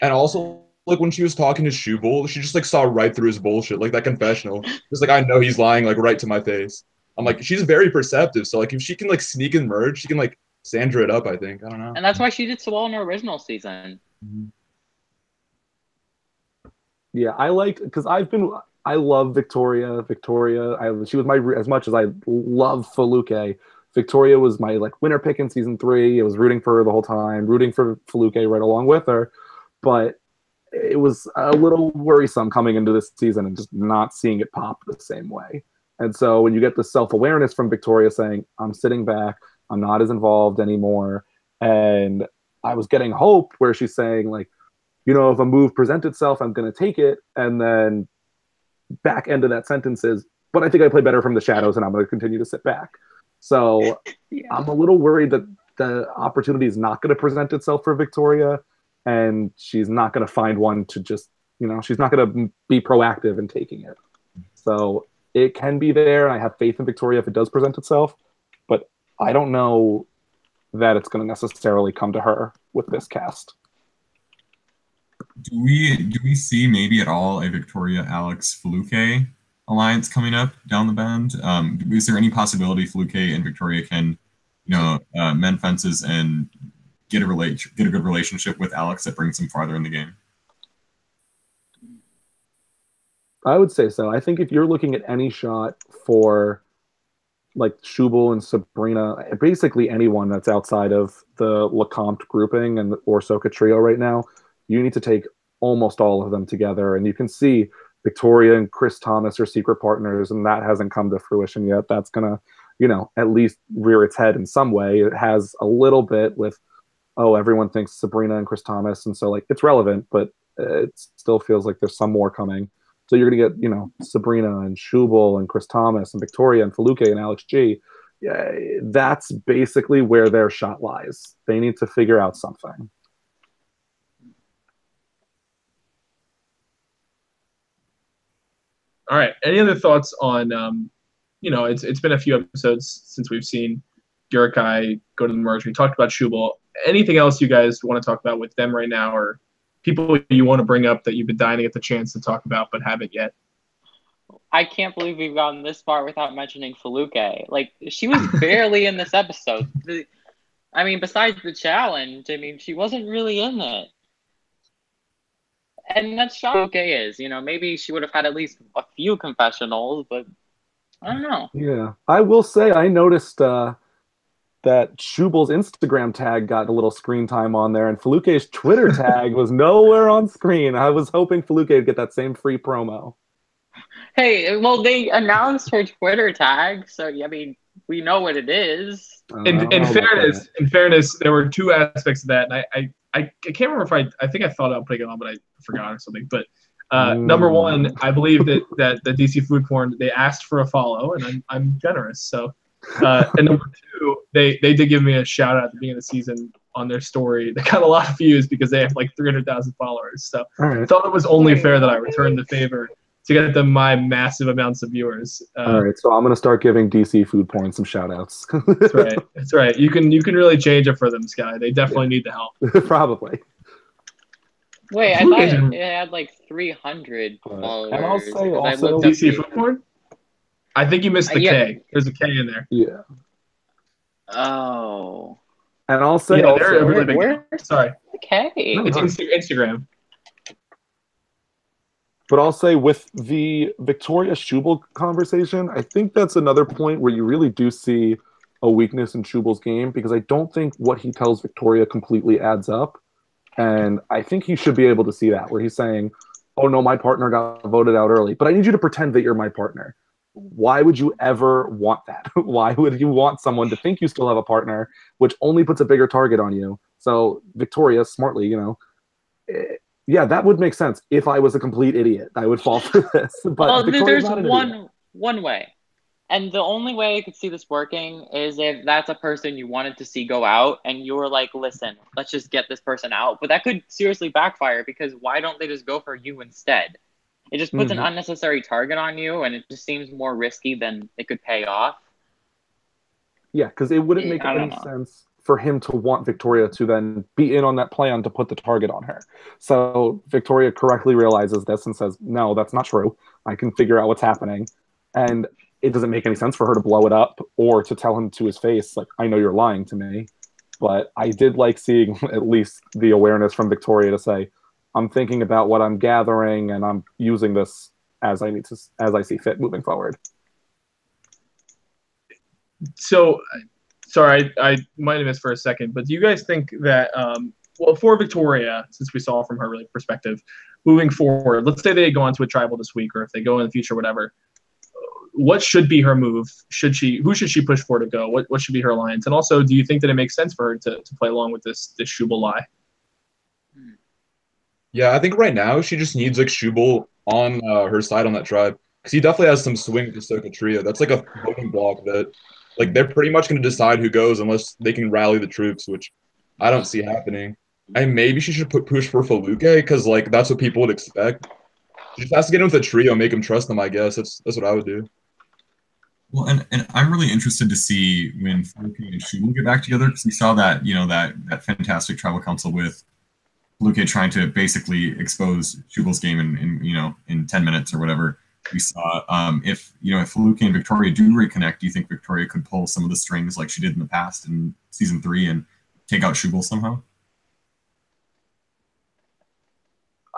And also, like, when she was talking to Shoebull, she just like saw right through his bullshit, like that confessional. Just like, I know he's lying, like right to my face. I'm like, she's very perceptive. So like, if she can like sneak and merge, she can like Sandra it up. I think. I don't know. And that's why she did so well in her original season. Mm-hmm. Yeah, I love Victoria. She was as much as I love Feluke. Victoria was my like winner pick in season 3. I was rooting for her the whole time, rooting for Feluke right along with her. But it was a little worrisome coming into this season and just not seeing it pop the same way. And so when you get the self-awareness from Victoria saying, I'm sitting back, I'm not as involved anymore. And I was getting hope where she's saying like, if a move presents itself, I'm going to take it. And then back end of that sentence is, but I think I play better from the shadows and I'm going to continue to sit back. So I'm a little worried that the opportunity is not going to present itself for Victoria and she's not going to find one to just, she's not going to be proactive in taking it. So it can be there. I have faith in Victoria if it does present itself, but I don't know that it's going to necessarily come to her with this cast. Do we see maybe at all a Victoria Alex Feluke alliance coming up down the bend? Is there any possibility Feluke and Victoria can, mend fences and get a good relationship with Alex that brings them farther in the game? I would say so. I think if you're looking at any shot for like Shoebull and Sabrina, basically anyone that's outside of the LeCompte grouping and or Soka trio right now, you need to take almost all of them together. And you can see Victoria and Chris Thomas are secret partners, and that hasn't come to fruition yet. That's going to, at least rear its head in some way. It has a little bit with, everyone thinks Sabrina and Chris Thomas. And so, like, it's relevant, but it still feels like there's some more coming. So you're going to get, Sabrina and Shoebull and Chris Thomas and Victoria and Feluke and Alex G. Yeah, that's basically where their shot lies. They need to figure out something. All right. Any other thoughts on, it's been a few episodes since we've seen Yurikai go to the merge. We talked about Shoebull. Anything else you guys want to talk about with them right now, or people you want to bring up that you've been dying to get the chance to talk about but haven't yet? I can't believe we've gotten this far without mentioning Feluke. Like, she was barely in this episode. Besides the challenge, she wasn't really in it. And that's Feluke is. Maybe she would have had at least a few confessionals, but I don't know. Yeah. I will say I noticed that Shoebull's Instagram tag got a little screen time on there, and Feluke's Twitter tag was nowhere on screen. I was hoping Feluke would get that same free promo. Hey, well, they announced her Twitter tag, so we know what it is. In fairness, there were two aspects of that, and I can't remember if I think I thought about putting it on, but I forgot or something. But number one, I believe that the DC Food Porn, they asked for a follow, and I'm generous. So, and number two, they did give me a shout out at the beginning of the season on their story. They got a lot of views because they have like 300,000 followers. So I thought it was only fair that I returned the favor to get them my massive amounts of viewers. All right, so I'm gonna start giving DC Food Porn some shout outs. That's right. You can really change it for them, Sky. They definitely need the help. Probably. Wait, I thought it had like 300 followers. And I'll say also DC Food Porn? I think you missed the Yeah. K. There's a K in there. Yeah. Oh. And I'll say Yeah, they're a also, really big deal. Where's Sorry. the K? No, It's no. Instagram. But I'll say with the Victoria Schubel conversation, I think that's another point where you really do see a weakness in Schubel's game because I don't think what he tells Victoria completely adds up. And I think he should be able to see that, where he's saying, oh no, my partner got voted out early, but I need you to pretend that you're my partner. Why would you ever want that? Why would you want someone to think you still have a partner, which only puts a bigger target on you? So Victoria, smartly, yeah, that would make sense. If I was a complete idiot, I would fall for this. But well, Victoria's there's not an idiot. one way. And the only way I could see this working is if that's a person you wanted to see go out and you were like, listen, let's just get this person out. But that could seriously backfire because why don't they just go for you instead? It just puts an unnecessary target on you and it just seems more risky than it could pay off. Yeah, because it wouldn't make any sense for him to want Victoria to then be in on that plan to put the target on her. So Victoria correctly realizes this and says, no, that's not true. I can figure out what's happening. And it doesn't make any sense for her to blow it up or to tell him to his face, like, I know you're lying to me. But I did like seeing at least the awareness from Victoria to say, I'm thinking about what I'm gathering and I'm using this as I see fit moving forward. So, sorry, I might have missed for a second, but do you guys think that, well, for Victoria, since we saw from her perspective, moving forward, let's say they go on to a tribal this week, or if they go in the future, whatever, what should be her move? Who should she push for to go? What should be her alliance? And also, do you think that it makes sense for her to play along with this Schubel lie? Yeah, I think right now she just needs like Schubel on her side on that tribe because he definitely has some swing with the Ahsoka trio. That's like a voting block that like they're pretty much going to decide who goes unless they can rally the troops, which I don't see happening. And maybe she should push for Faluke because like that's what people would expect. She just has to get in with a trio, make them trust them. I guess that's what I would do. Well, and I'm really interested to see when Faluke and Schubel get back together because we saw that that fantastic tribal council with Faluke trying to basically expose Schubel's game in 10 minutes or whatever. We saw if Faluke and Victoria do reconnect, do you think Victoria could pull some of the strings like she did in the past in season 3 and take out Schubel somehow?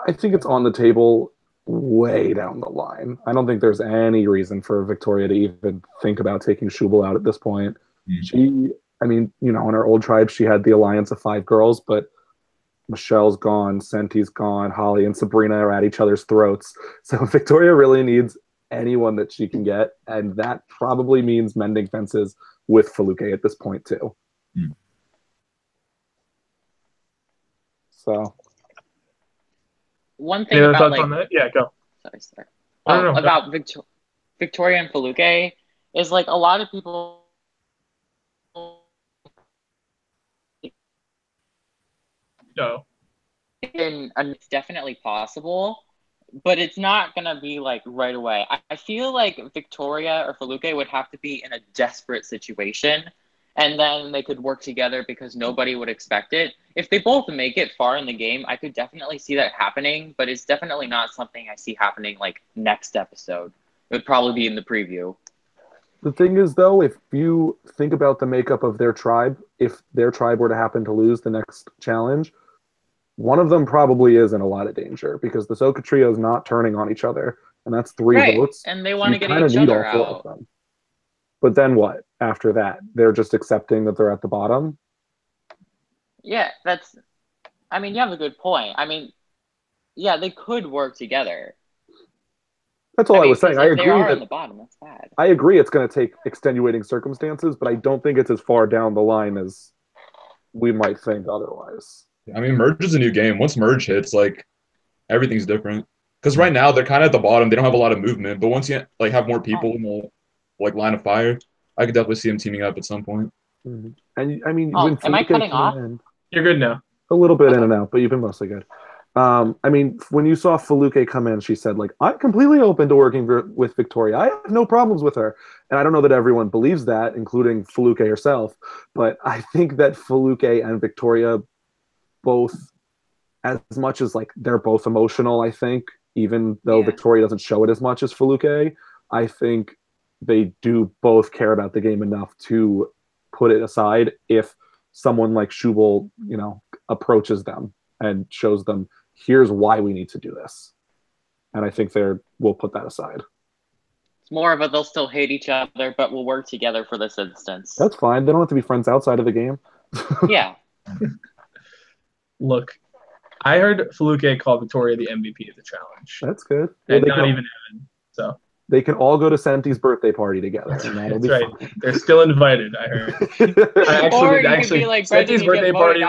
I think it's on the table way down the line. I don't think there's any reason for Victoria to even think about taking Schubel out at this point. She, in her old tribe, she had the alliance of 5 girls, but Michelle's gone, Senti's gone, Holly and Sabrina are at each other's throats. So Victoria really needs anyone that she can get, and that probably means mending fences with Faluke at this point too. So, one thing about on that? Yeah, go. Sorry. No, about Victoria and Faluke is like a lot of people. No. And it's definitely possible, but it's not gonna be like right away. I feel like Victoria or Faluke would have to be in a desperate situation, and then they could work together because nobody would expect it. If they both make it far in the game, I could definitely see that happening, but it's definitely not something I see happening like next episode. It would probably be in the preview. The thing is, though, if you think about the makeup of their tribe, if their tribe were to happen to lose the next challenge, one of them probably is in a lot of danger because the Ahsoka trio is not turning on each other, and that's 3 votes. And they want to get kinda each need other all 4 out. of them. But then what? After that, they're just accepting that they're at the bottom. Yeah, you have a good point. Yeah, they could work together. That's all I was saying. I agree they are that on the bottom. That's bad. I agree it's going to take extenuating circumstances, but I don't think it's as far down the line as we might think otherwise. Merge is a new game. Once Merge hits, like everything's different. Because right now they're kind of at the bottom. They don't have a lot of movement. But once you like have more people in the line of fire, I could definitely see them teaming up at some point. Mm-hmm. And when am I cutting off? You're good now. A little bit in and out, but you've been mostly good. When you saw Faluke come in, she said, like, I'm completely open to working with Victoria. I have no problems with her. And I don't know that everyone believes that, including Faluke herself. But I think that Faluke and Victoria both, as much as, like, they're both emotional, I think, even though Victoria doesn't show it as much as Faluke, I think they do both care about the game enough to put it aside if someone like Schubel, approaches them and shows them, here's why we need to do this. And I think we'll put that aside. It's more of a they'll still hate each other, but we'll work together for this instance. That's fine. They don't have to be friends outside of the game. Yeah. Look, I heard Feluke call Victoria the MVP of the challenge. That's good. And not even Evan. So they can all go to Senti's birthday party together. And that'll be right. fun. They're still invited, I heard. Or you could be like Senti's birthday party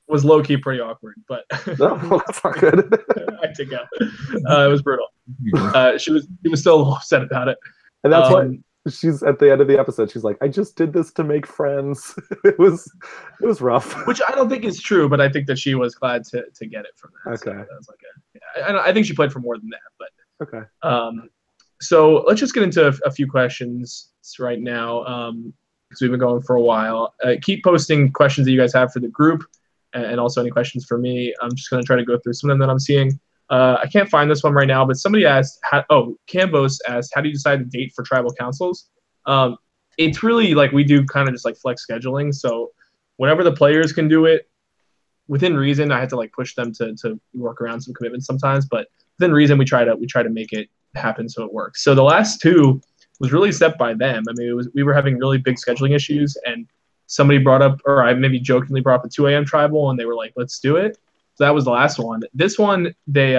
was low-key pretty awkward, but no, that's not good. I take out. It was brutal. She was still upset about it. And that's why she's at the end of the episode, she's like, I just did this to make friends. It was rough. Which I don't think is true, but I think that she was glad to get it from that. Okay. So that was like I think she played for more than that, but okay. So let's just get into a few questions right now, because we've been going for a while. Keep posting questions that you guys have for the group, and also any questions for me. I'm just going to try to go through some of them that I'm seeing. I can't find this one right now, but somebody asked, Cambos asked, how do you decide the date for tribal councils? It's really like we do kind of just like flex scheduling. So whenever the players can do it, within reason, I had to like push them to work around some commitments sometimes, but within reason, we try to make it happen so it works. So the last two was really set by them. I mean, we were having really big scheduling issues, and somebody brought up, or I maybe jokingly brought up the 2 a.m. tribal, and they were like, let's do it. So that was the last one. This one, they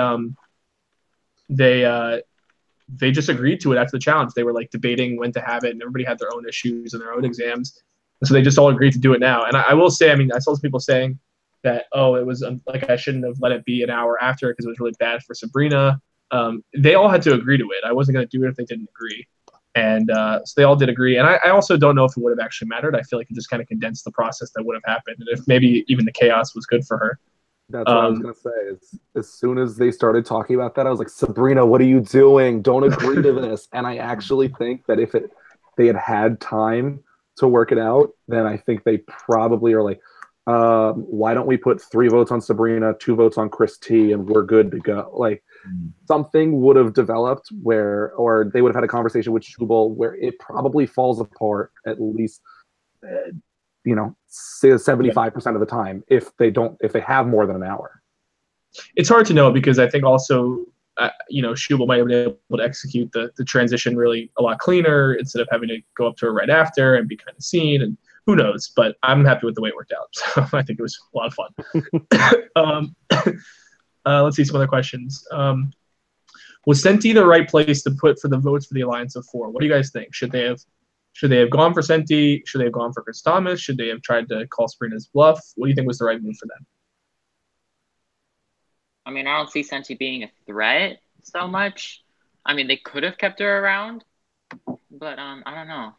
just agreed to it after the challenge. They were like debating when to have it, and everybody had their own issues and their own exams. And so they just all agreed to do it now. And I will say, I mean, I saw some people saying that, it was like I shouldn't have let it be an hour after because it was really bad for Sabrina. They all had to agree to it. I wasn't going to do it if they didn't agree. And so they all did agree. And I also don't know if it would have actually mattered. I feel like it just kind of condensed the process that would have happened. And if maybe even the chaos was good for her. That's what I was going to say. As soon as they started talking about that, I was like, Sabrina, what are you doing? Don't agree to this. And I actually think that if they had time to work it out, then I think they probably are like, why don't we put 3 votes on Sabrina, 2 votes on Chris T, and we're good to go. Like something would have developed or they would have had a conversation with Schubel where it probably falls apart at least, 75% of the time if they have more than an hour. It's hard to know because I think also, Schubel might have been able to execute the transition really a lot cleaner instead of having to go up to her right after and be kind of seen, and who knows, but I'm happy with the way it worked out. So I think it was a lot of fun. Let's see some other questions. Was Senti the right place to put for the votes for the Alliance of 4? What do you guys think? Should they have gone for Senti? Should they have gone for Chris Thomas? Should they have tried to call Sabrina's bluff? What do you think was the right move for them? I mean, I don't see Senti being a threat so much. I mean, they could have kept her around, but I don't know.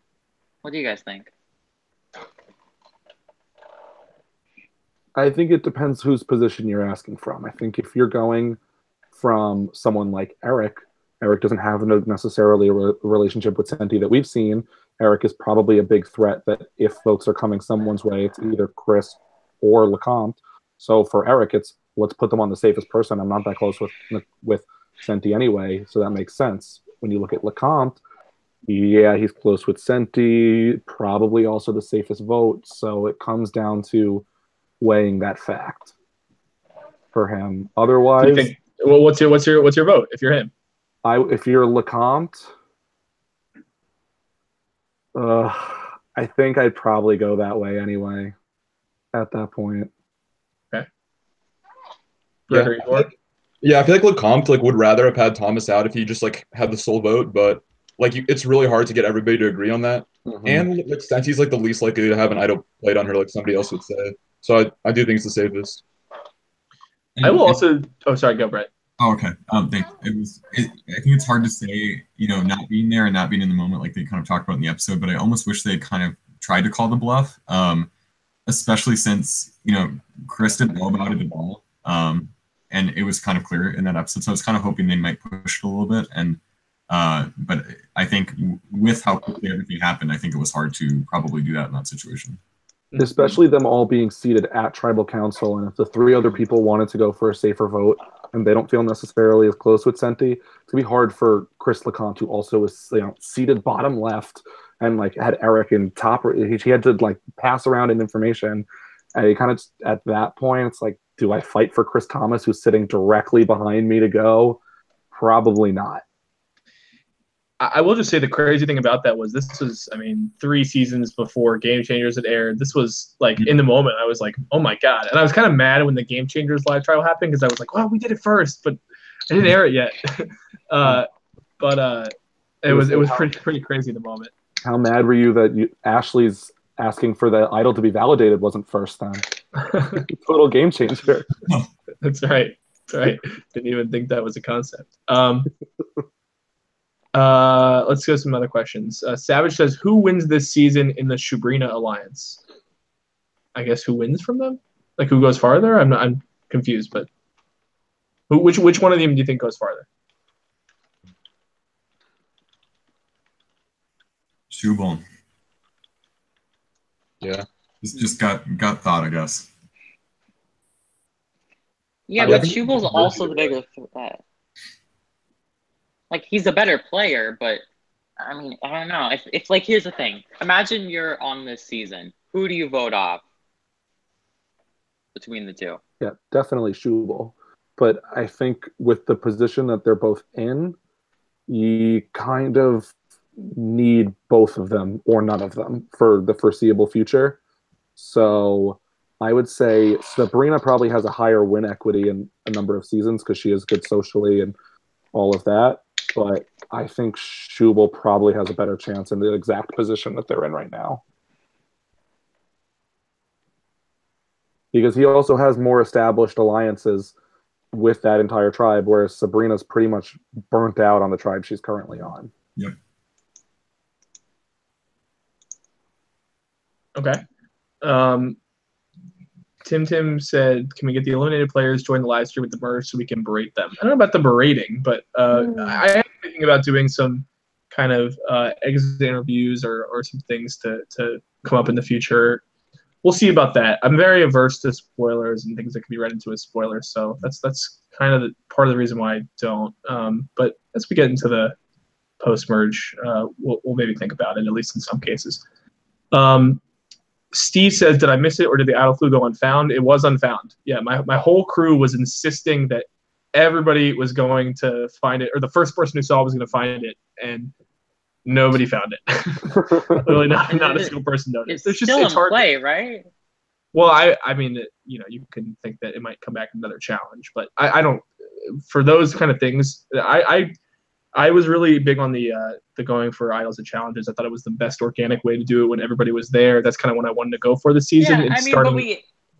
What do you guys think? I think it depends whose position you're asking from. I think if you're going from someone like Eric doesn't have necessarily a relationship with Senti that we've seen. Eric is probably a big threat that if votes are coming someone's way, it's either Chris or LeCompte. So for Eric, it's let's put them on the safest person. I'm not that close with Senti anyway, so that makes sense. When you look at LeCompte, yeah, he's close with Senti, probably also the safest vote. So it comes down to weighing that fact for him. Otherwise, what's your vote if you're him? If you're LeCompte, I think I'd probably go that way anyway. At that point. Okay. Yeah, I feel like LeCompte would rather have had Thomas out if he just had the sole vote, but it's really hard to get everybody to agree on that. Mm-hmm. And Senti's the least likely to have an idle plate on her, like somebody else would say. So I do think it's the safest. I will also. Oh, sorry, go Brett. Oh, okay. I think it's hard to say, not being there and not being in the moment, like they kind of talked about in the episode. But I almost wish they kind of tried to call the bluff, especially since Chris didn't know about it at all, and it was kind of clear in that episode. So I was kind of hoping they might push it a little bit. And but I think with how quickly everything happened, I think it was hard to probably do that in that situation. Especially them all being seated at Tribal Council, and if the 3 other people wanted to go for a safer vote, and they don't feel necessarily as close with Senti, it's gonna be hard for Chris LeConte, who also was seated bottom left and like had Eric in top. He had to like pass around in information, and he kind of at that point, it's like, do I fight for Chris Thomas, who's sitting directly behind me to go? Probably not. I will just say the crazy thing about that was this was, 3 seasons before Game Changers had aired. This was like in the moment, I was like, oh my God. And I was kind of mad when the Game Changers live trial happened because I was like, well, we did it first, but I didn't air it yet. It was pretty crazy in the moment. How mad were you that Ashley's asking for the idol to be validated wasn't first then? Total game changer. That's right. Didn't even think that was a concept. Let's go some other questions. Savage says, who wins this season in the Sabrina alliance? I guess who wins from them? Like who goes farther? I'm confused, but which one of them do you think goes farther? Shubal. Yeah. This just got thought, I guess. Yeah, but Shubal's also the bigger threat. Like, he's a better player, but, I don't know. If like, here's the thing. Imagine you're on this season. Who do you vote off between the two? Yeah, definitely Shubal. But I think with the position that they're both in, you kind of need both of them or none of them for the foreseeable future. So I would say Sabrina probably has a higher win equity in a number of seasons because she is good socially and all of that. But I think Shubal probably has a better chance in the exact position that they're in right now. Because he also has more established alliances with that entire tribe, whereas Sabrina's pretty much burnt out on the tribe she's currently on. Yep. Okay. Tim said, can we get the eliminated players join the live stream with the merge so we can berate them? I don't know about the berating, but I am thinking about doing some kind of exit interviews or some things to come up in the future. We'll see about that. I'm very averse to spoilers and things that can be read into as spoilers, so that's kind of part of the reason why I don't. But as we get into the post-merge, we'll maybe think about it, at least in some cases. Steve says, did I miss it or did the idol flu go unfound? It was unfound. Yeah, my whole crew was insisting that everybody was going to find it, or the first person who saw it was going to find it, and nobody found it. Literally not a single person noticed. It's still in play, right? Well, I mean, you can think that it might come back another challenge, but I don't. For those kind of things, I was really big on the going for idols and challenges. I thought it was the best organic way to do it when everybody was there. That's kind of when I wanted to go for the season. Yeah,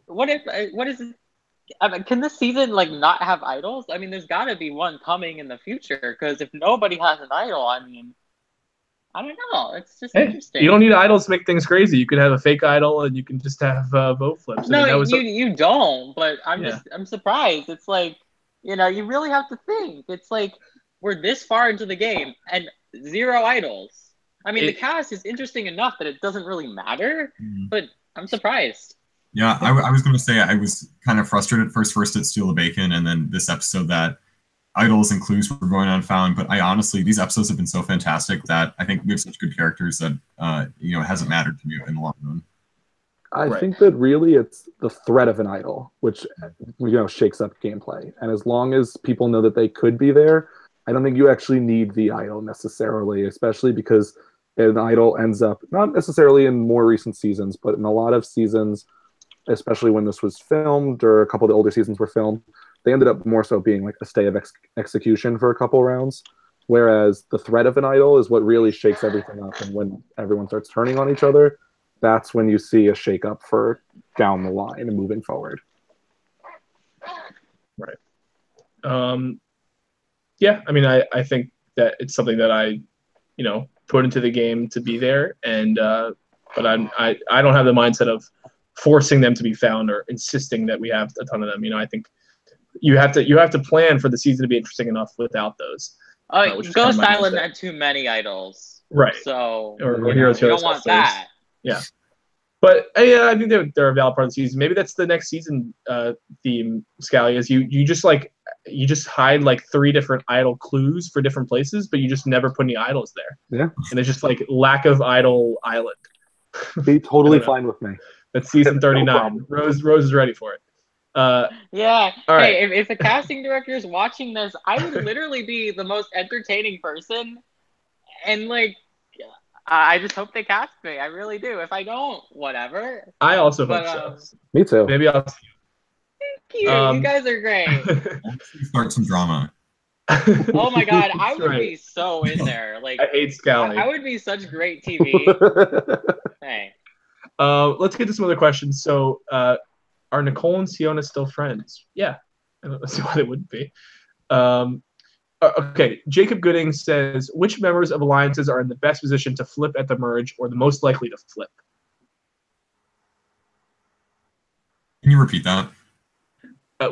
what is it? Can this season not have idols? There's got to be one coming in the future, because if nobody has an idol, I don't know. It's just interesting. You don't need idols to make things crazy. You could have a fake idol, and you can just have vote flips. No, you don't. But I'm surprised. It's like, you really have to think. It's like we're this far into the game and 0 idols. The cast is interesting enough that it doesn't really matter. But I'm surprised. Yeah, I was going to say I was kind of frustrated first at Steal the Bacon, and then this episode that idols and clues were going unfound. But I honestly, these episodes have been so fantastic that I think we have such good characters that it hasn't mattered to me in the long run. I think that really it's the threat of an idol, which shakes up gameplay. And as long as people know that they could be there, I don't think you actually need the idol necessarily, especially because an idol ends up not necessarily in more recent seasons, but in a lot of seasons, especially when this was filmed or a couple of the older seasons were filmed, they ended up more so being like a stay of execution for a couple rounds. Whereas the threat of an idol is what really shakes everything up. And when everyone starts turning on each other, that's when you see a shake up for down the line and moving forward. Right. Yeah, I think that it's something that I, put into the game to be there. And but I don't have the mindset of forcing them to be found or insisting that we have a ton of them. I think you have to plan for the season to be interesting enough without those. Go silent at too many idols. Right. So or heroes you don't want that. Yeah. But I think they're a valid part of the season. Maybe that's the next season theme, Scally, is you just you just hide like 3 different idol clues for different places, but you just never put any idols there. Yeah. And it's just like lack of idol island. Be totally fine with me. That's season 39. No Rose is ready for it. Yeah. All right. Hey, if a casting director is watching this, I would literally be the most entertaining person. And like, I just hope they cast me. I really do. If I don't, whatever. I also hope so. Me too. Maybe I'll. Thank you. You guys are great. Start some drama. Oh my god, I That's would right. be so in there. Like, I hate Scally. I would be such great TV. Hey. Let's get to some other questions. So, are Nicole and Siona still friends? Yeah. I don't see why they wouldn't be. Okay. Jacob Gooding says, which members of alliances are in the best position to flip at the merge or the most likely to flip? Can you repeat that?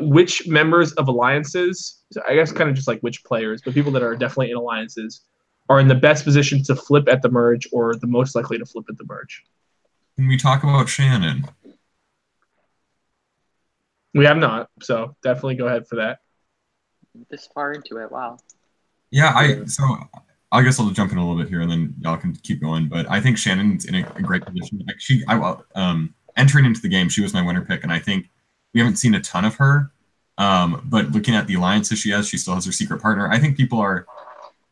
Which members of alliances, I guess kind of just like which players, but people that are definitely in alliances, are in the best position to flip at the merge or the most likely to flip at the merge? Can we talk about Shannon? We have not, so definitely go ahead for that. This far into it, wow. Yeah, so I guess I'll jump in a little bit here and then y'all can keep going. But I think Shannon's in a great position. Entering into the game, she was my winner pick, and I think we haven't seen a ton of her. But looking at the alliances she still has her secret partner. I think people are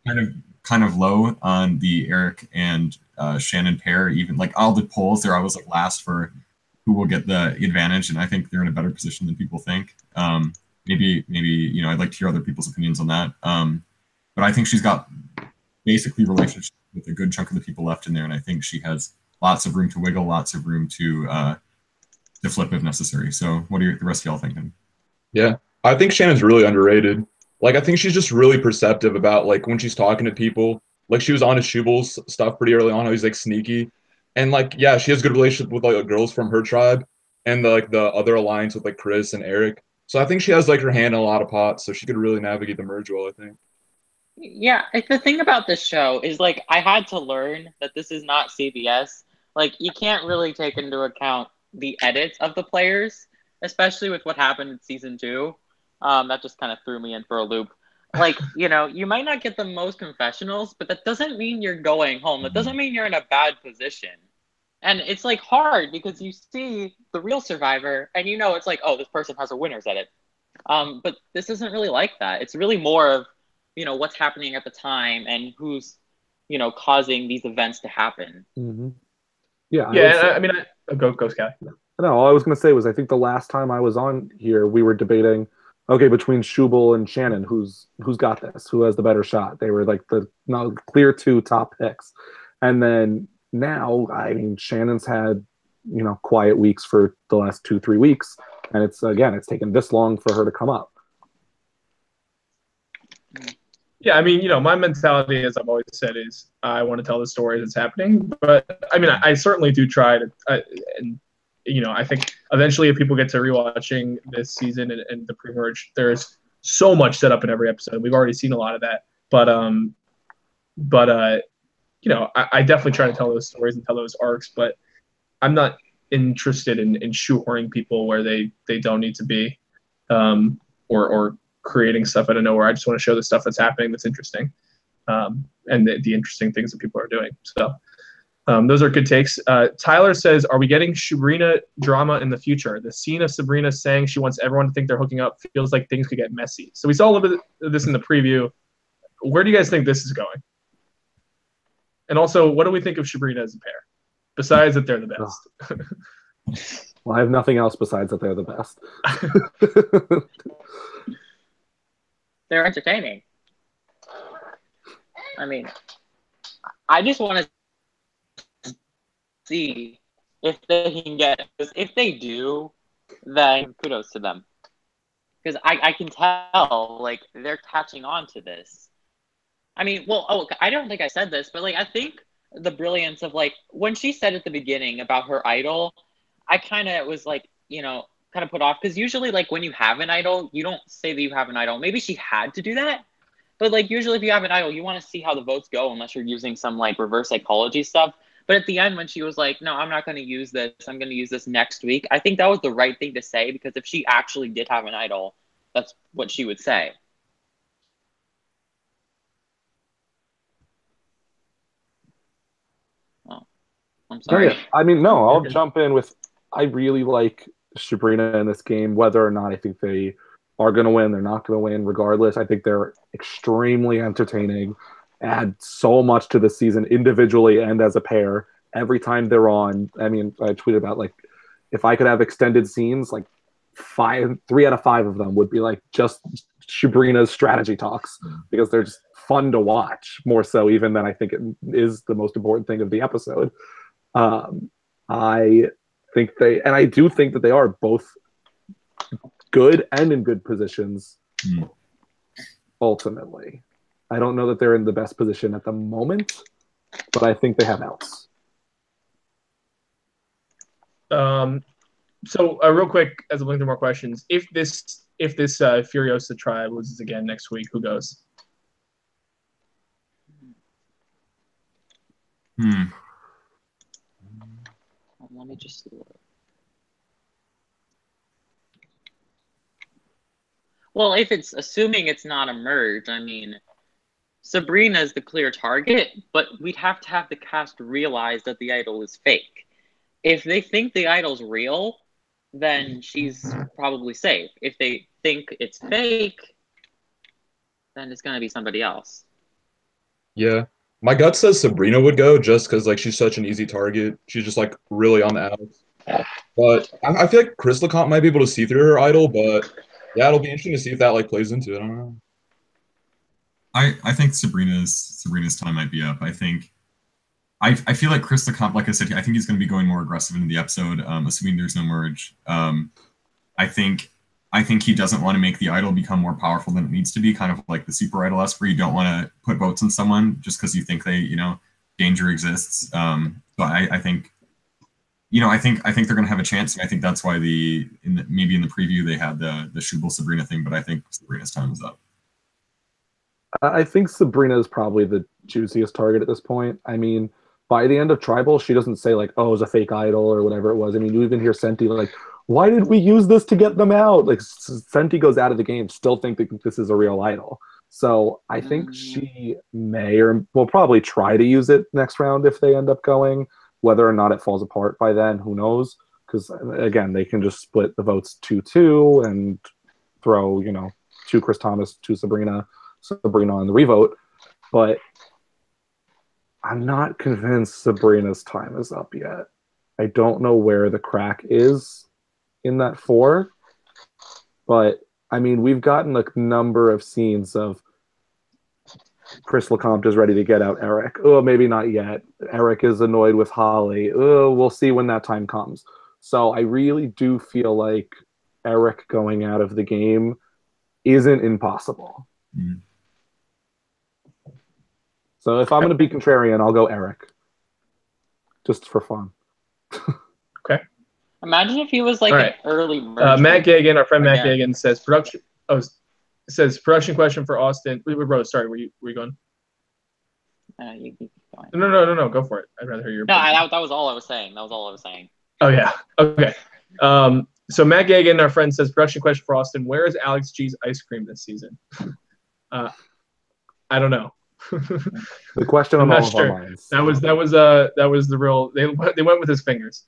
kind of low on the Eric and Shannon pair. Even like all the polls, they're always like last for who will get the advantage, and I think they're in a better position than people think. Maybe I'd like to hear other people's opinions on that. But I think she's got basically relationships with a good chunk of the people left in there, and I think she has lots of room to wiggle, lots of room to flip if necessary. So what are the rest of y'all thinking? Yeah, I think Shannon's really underrated. Like, I think she's just really perceptive about, like, when she's talking to people. Like, she was on his Shubal's stuff pretty early on, how he's, like, sneaky. And, like, yeah, she has good relationship with, like, girls from her tribe and, the other alliance with, like, Chris and Eric. So I think she has, like, her hand in a lot of pots, so she could really navigate the merge well, I think. Yeah, the thing about this show is, like, I had to learn that this is not CBS. Like, you can't really take into account the edits of the players, especially with what happened in season 2. That just kind of threw me in for a loop. Like, you might not get the most confessionals, but that doesn't mean you're going home. That doesn't mean you're in a bad position. And it's, like, hard because you see the real Survivor and it's like, oh, this person has a winner's edit. But this isn't really like that. It's really more of, what's happening at the time and who's, causing these events to happen. Mm-hmm. Yeah. Go, Scott. No, all I was going to say was I think the last time I was on here, we were debating, okay, between Shubal and Shannon, who's got this? Who has the better shot? They were like the clear 2 top picks. And then now, I mean, Shannon's had, quiet weeks for the last 2-3 weeks. And it's taken this long for her to come up. Yeah, I mean, my mentality, as I've always said, is I want to tell the story that's happening. But, I mean, I certainly do try to, I think eventually if people get to rewatching this season and the pre-merge, there's so much set up in every episode. We've already seen a lot of that. But I definitely try to tell those stories and tell those arcs, but I'm not interested in shoehorning people where they don't need to be, or creating stuff out of nowhere. I just want to show the stuff that's happening that's interesting, and the interesting things that people are doing. So those are good takes. Tyler says, are we getting Sabrina drama in the future? The scene of Sabrina saying she wants everyone to think they're hooking up feels like things could get messy. So we saw a little bit of this in the preview. Where do you guys think this is going? And also, what do we think of Sabrina as a pair? Besides that they're the best. Well, I have nothing else besides that they're the best. They're entertaining. I mean, I just want to see if they can get. If they do, then kudos to them. Because I can tell, like, they're catching on to this. I mean, I don't think I said this, but, like, I think the brilliance of, like, when she said at the beginning about her idol, I kind of was, like, kind of put off. Because usually, like, when you have an idol, you don't say that you have an idol. Maybe she had to do that. But, like, usually if you have an idol, you want to see how the votes go unless you're using some, like, reverse psychology stuff. But at the end, when she was like, no, I'm not going to use this. I'm going to use this next week. I think that was the right thing to say, because if she actually did have an idol, That's what she would say. Oh, I'm sorry. Yeah, I mean, no, I'll jump in with. I really like Sabrina in this game, whether or not I think they are going to win, they're not going to win. Regardless, I think they're extremely entertaining, add so much to the season individually and as a pair. Every time they're on, I mean, I tweeted about like if I could have extended scenes, like 3 out of 5 of them would be like just Sabrina's strategy talks because they're just fun to watch more so even than I think it is the most important thing of the episode. I think and I do think that they are both good and in good positions ultimately. I don't know that they're in the best position at the moment, but I think they have outs. So real quick, as I'm looking through more questions, if this Furiosa tribe loses again next week, who goes? Let me just look. Well, if it's assuming it's not a merge, I mean, Sabrina is the clear target, but we'd have to have the cast realize that the idol is fake. If they think the idol's real, then she's probably safe. If they think it's fake, then it's going to be somebody else. Yeah. My gut says Sabrina would go just because like she's such an easy target. She's just like really on the outs. But I feel like Chris LeComte might be able to see through her idol, but yeah, it'll be interesting to see if that like plays into it. I don't know. I think Sabrina's time might be up. I feel like Chris LeComte, like I said, I think he's going to be going more aggressive into the episode, assuming there's no merge. I think he doesn't want to make the idol become more powerful than it needs to be, kind of like the super idol-esque, where you don't want to put votes on someone just because you think danger exists. So I think they're going to have a chance, and I think that's why maybe in the preview they had the Shubal Sabrina thing, but I think Sabrina's time is up. I think Sabrina is probably the juiciest target at this point. I mean, by the end of Tribal, she doesn't say like, "Oh, it was a fake idol" or whatever it was. I mean, you even hear Senti like, "Why did we use this to get them out?" Like Senti goes out of the game still thinking this is a real idol. So I think she may or will probably try to use it next round if they end up going. Whether or not it falls apart by then, who knows? Because again, they can just split the votes 2-2 and throw 2 Chris Thomas, 2 Sabrina on the revote. But I'm not convinced Sabrina's time is up yet. I don't know where the crack is in that 4. But, I mean, we've gotten a number of scenes of Chris LeComte is ready to get out Eric. Oh, maybe not yet. Eric is annoyed with Holly. Oh, we'll see when that time comes. So I really do feel like Eric going out of the game isn't impossible. Mm-hmm. So if I'm going to be contrarian, I'll go Eric. Just for fun. Okay. Imagine if he was like an early merge. Matt Gagan, our friend Matt Gagan says production. Says production question for Austin. Bro, sorry, were you going? You keep going. No. Go for it. I'd rather hear your. No, that was all I was saying. Oh yeah. Okay. So Matt Gagan, our friend, says production question for Austin. Where is Alex G's ice cream this season? I don't know. The question on all of our minds. That was the real. They went with his fingers.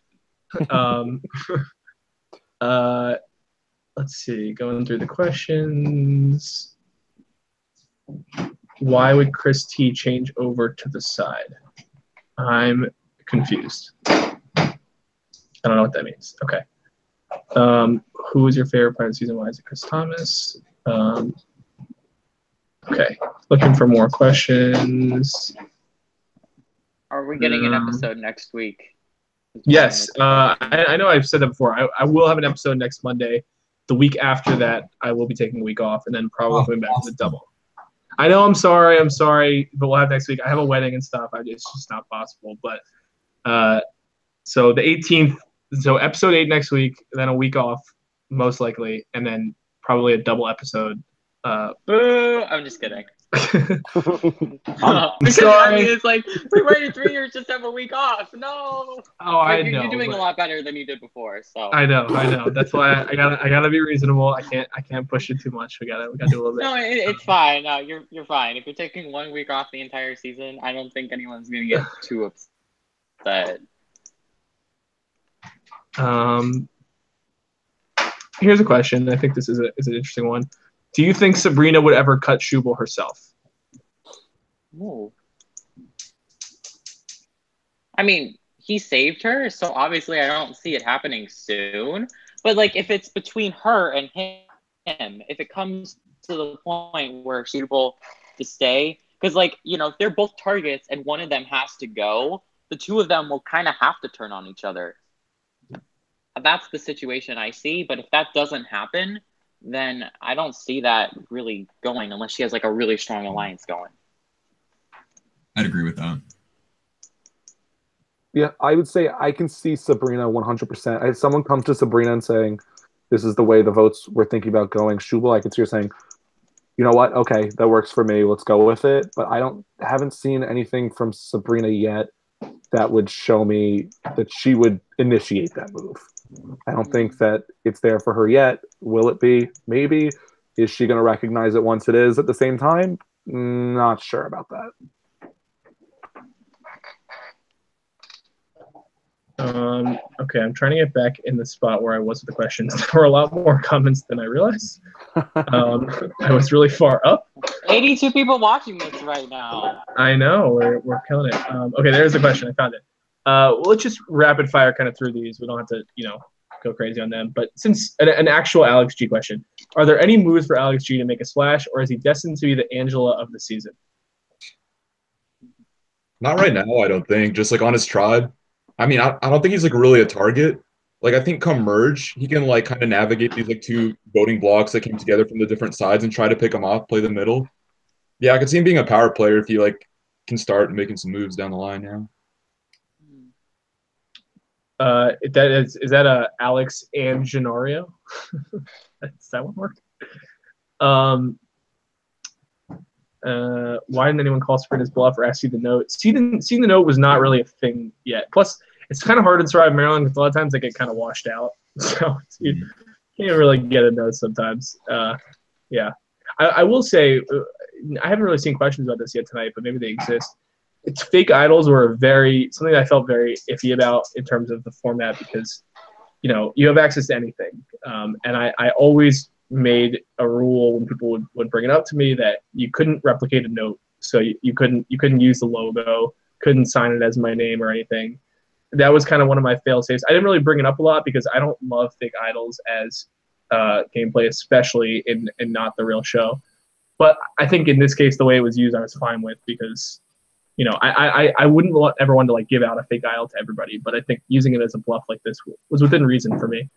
Let's see. Going through the questions. Why would Chris T change over to the side? I'm confused. I don't know what that means. Okay. Who is your favorite part of the season? Why is it Chris Thomas? Okay, looking for more questions. Are we getting an episode next week? Yes, I know I've said that before. I will have an episode next Monday. The week after that, I will be taking a week off and then probably coming back with a double. I know, I'm sorry, but we'll have next week. I have a wedding and stuff. It's just not possible. But so the 18th, so episode 8 next week, then a week off, most likely, and then probably a double episode Boo! I'm just kidding. I'm Because sorry. I mean, it's like we waited 3 years just to have a week off. No. Oh, I But know. you're doing a lot better than you did before. So I know. That's why I gotta be reasonable. I can't push it too much. We gotta do a little bit. no, it's fine. No, you're fine. If you're taking 1 week off the entire season, I don't think anyone's gonna get too upset. Here's a question. I think this is an interesting one. Do you think Sabrina would ever cut Schubel herself? Ooh. I mean, he saved her, so obviously I don't see it happening soon. But like, if it's between her and him, if it comes to the point where she's able to stay, because like, you know, if they're both targets and one of them has to go, the two of them will kind of have to turn on each other. That's the situation I see. But if that doesn't happen, then I don't see that really going unless she has like a really strong alliance going. I'd agree with that. Yeah, I would say I can see Sabrina 100%. If someone comes to Sabrina and saying, this is the way the votes we're thinking about going, Schubel, I can see her saying, you know what? Okay, that works for me. Let's go with it. But I haven't seen anything from Sabrina yet that would show me that she would initiate that move. I don't think that it's there for her yet. Will it be? Maybe. Is she going to recognize it once it is at the same time? Not sure about that. Okay, I'm trying to get back in the spot where I was with the questions. There were a lot more comments than I realized. I was really far up. 82 people watching this right now. I know, we're killing it. Okay, there's the question. I found it. Well, let's just rapid fire kind of through these. We don't have to, go crazy on them. But since an actual Alex G question, are there any moves for Alex G to make a splash, or is he destined to be the Angela of the season? Not right now, I don't think. Just like on his tribe. I mean, I don't think he's like really a target. Like I think come merge, he can like kind of navigate these like two voting blocks that came together from the different sides and try to pick them off, play the middle. Yeah, I could see him being a power player if he like can start making some moves down the line now. Is that a Alex and Genorio? Does that one work? Why didn't anyone call Sabrina's bluff or ask you the note? Seeing the note was not really a thing yet. Plus, it's kind of hard to survive Maryland because a lot of times they get kind of washed out. So you can't really get a note sometimes. Yeah. I will say, I haven't really seen questions about this yet tonight, but maybe they exist. It's fake idols were something I felt very iffy about in terms of the format because, you have access to anything. And I always made a rule when people would bring it up to me that you couldn't replicate a note. So you couldn't use the logo, couldn't sign it as my name or anything. That was kind of one of my fail safes. I didn't really bring it up a lot because I don't love fake idols as gameplay, especially in not the real show. But I think in this case, the way it was used, I was fine with because, I wouldn't ever want to like give out a fake idol to everybody. But I think using it as a bluff like this was within reason for me.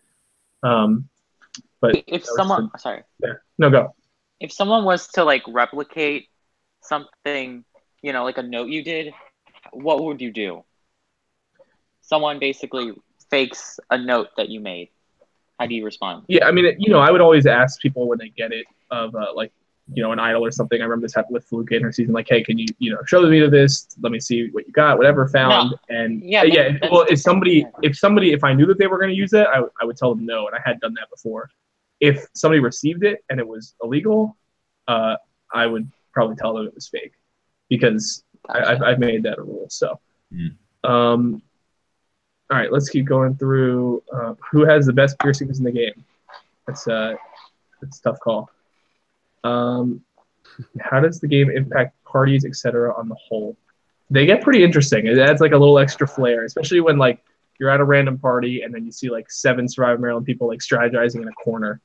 But if someone, no, go. If someone was to like replicate something, like a note you did, what would you do? Someone basically fakes a note that you made. How do you respond? Yeah, I mean, I would always ask people when they get it of an idol or something. I remember this happened with Fluke in her season. Like, hey, can you, show me to this? Let me see what you got, whatever found. No. And if I knew that they were going to use it, I would tell them no. And I had done that before. If somebody received it and it was illegal, I would probably tell them it was fake because I've made that a rule. So, all right, let's keep going through. Who has the best piercings in the game? That's a tough call. How does the game impact parties, etc. on the whole? They get pretty interesting. It adds like a little extra flair, especially when like you're at a random party and then you see like 7 Survivor Maryland people like strategizing in a corner.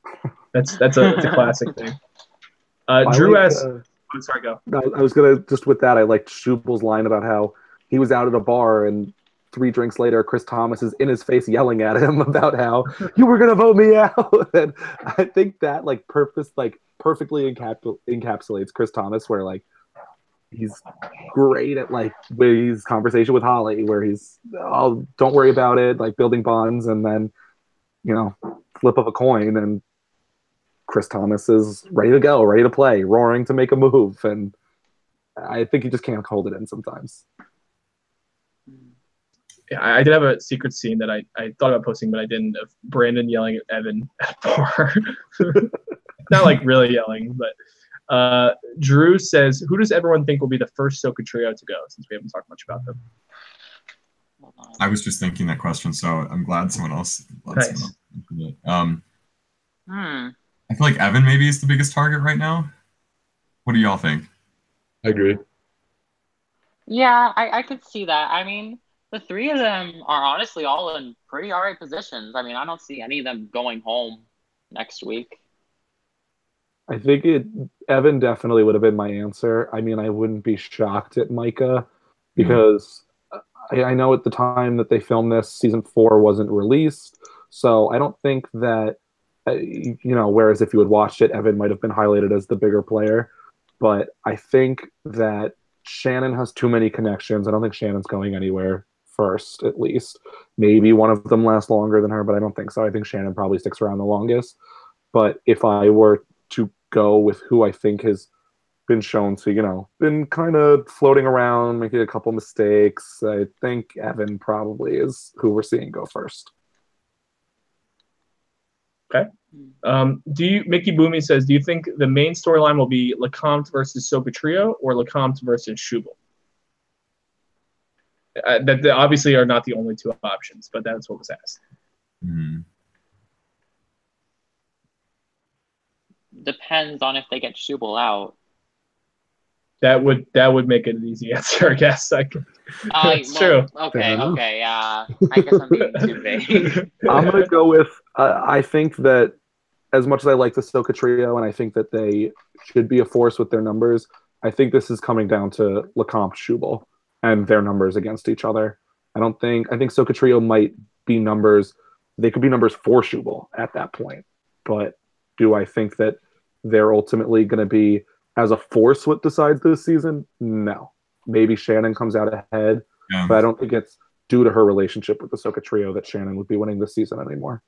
That's a classic thing. Drew asked. Sorry, go. I was gonna just with that. I liked Schubel's line about how he was out at a bar and 3 drinks later, Chris Thomas is in his face yelling at him about how you were gonna vote me out. And I think that perfectly encapsulates Chris Thomas, where like he's great at like his conversation with Holly, where he's don't worry about it, like building bonds, and then flip of a coin and Chris Thomas is ready to go, ready to play, roaring to make a move, and I think he just can't hold it in sometimes. Yeah, I did have a secret scene that I thought about posting, but I didn't, of Brandon yelling at Evan at a bar. Not like really yelling, but Drew says, who does everyone think will be the first Soka trio to go, since we haven't talked much about them? I was just thinking that question, so I'm glad someone else. Nice. I feel like Evan maybe is the biggest target right now. What do y'all think? I agree. Yeah, I could see that. I mean, the three of them are honestly all in pretty alright positions. I mean, I don't see any of them going home next week. I think Evan definitely would have been my answer. I mean, I wouldn't be shocked at Micah because I know at the time that they filmed this, season 4 wasn't released. So I don't think that, whereas if you had watched it, Evan might have been highlighted as the bigger player. But I think that Shannon has too many connections. I don't think Shannon's going anywhere first, at least. Maybe one of them lasts longer than her, but I don't think so. I think Shannon probably sticks around the longest. But if I were to go with who I think has been shown to, been kind of floating around, making a couple mistakes, I think Evan probably is who we're seeing go first. Okay. Mickey Boomy says, do you think the main storyline will be LeCompte versus Soka Trio or LeCompte versus Schubel? That obviously are not the only two options, but that's what was asked. Depends on if they get Schubel out. That would make it an easy answer, I guess. It's true. Okay, yeah. I guess I'm being too vague. I'm going to go with, I think that as much as I like the Soka trio and I think that they should be a force with their numbers, I think this is coming down to LeCompte Schubel and their numbers against each other. I think Soka trio might be numbers, they could be numbers for Schubel at that point. But do I think that they're ultimately going to be as a force what decides this season? No. Maybe Shannon comes out ahead, but I don't think it's due to her relationship with the Soka trio that Shannon would be winning this season anymore.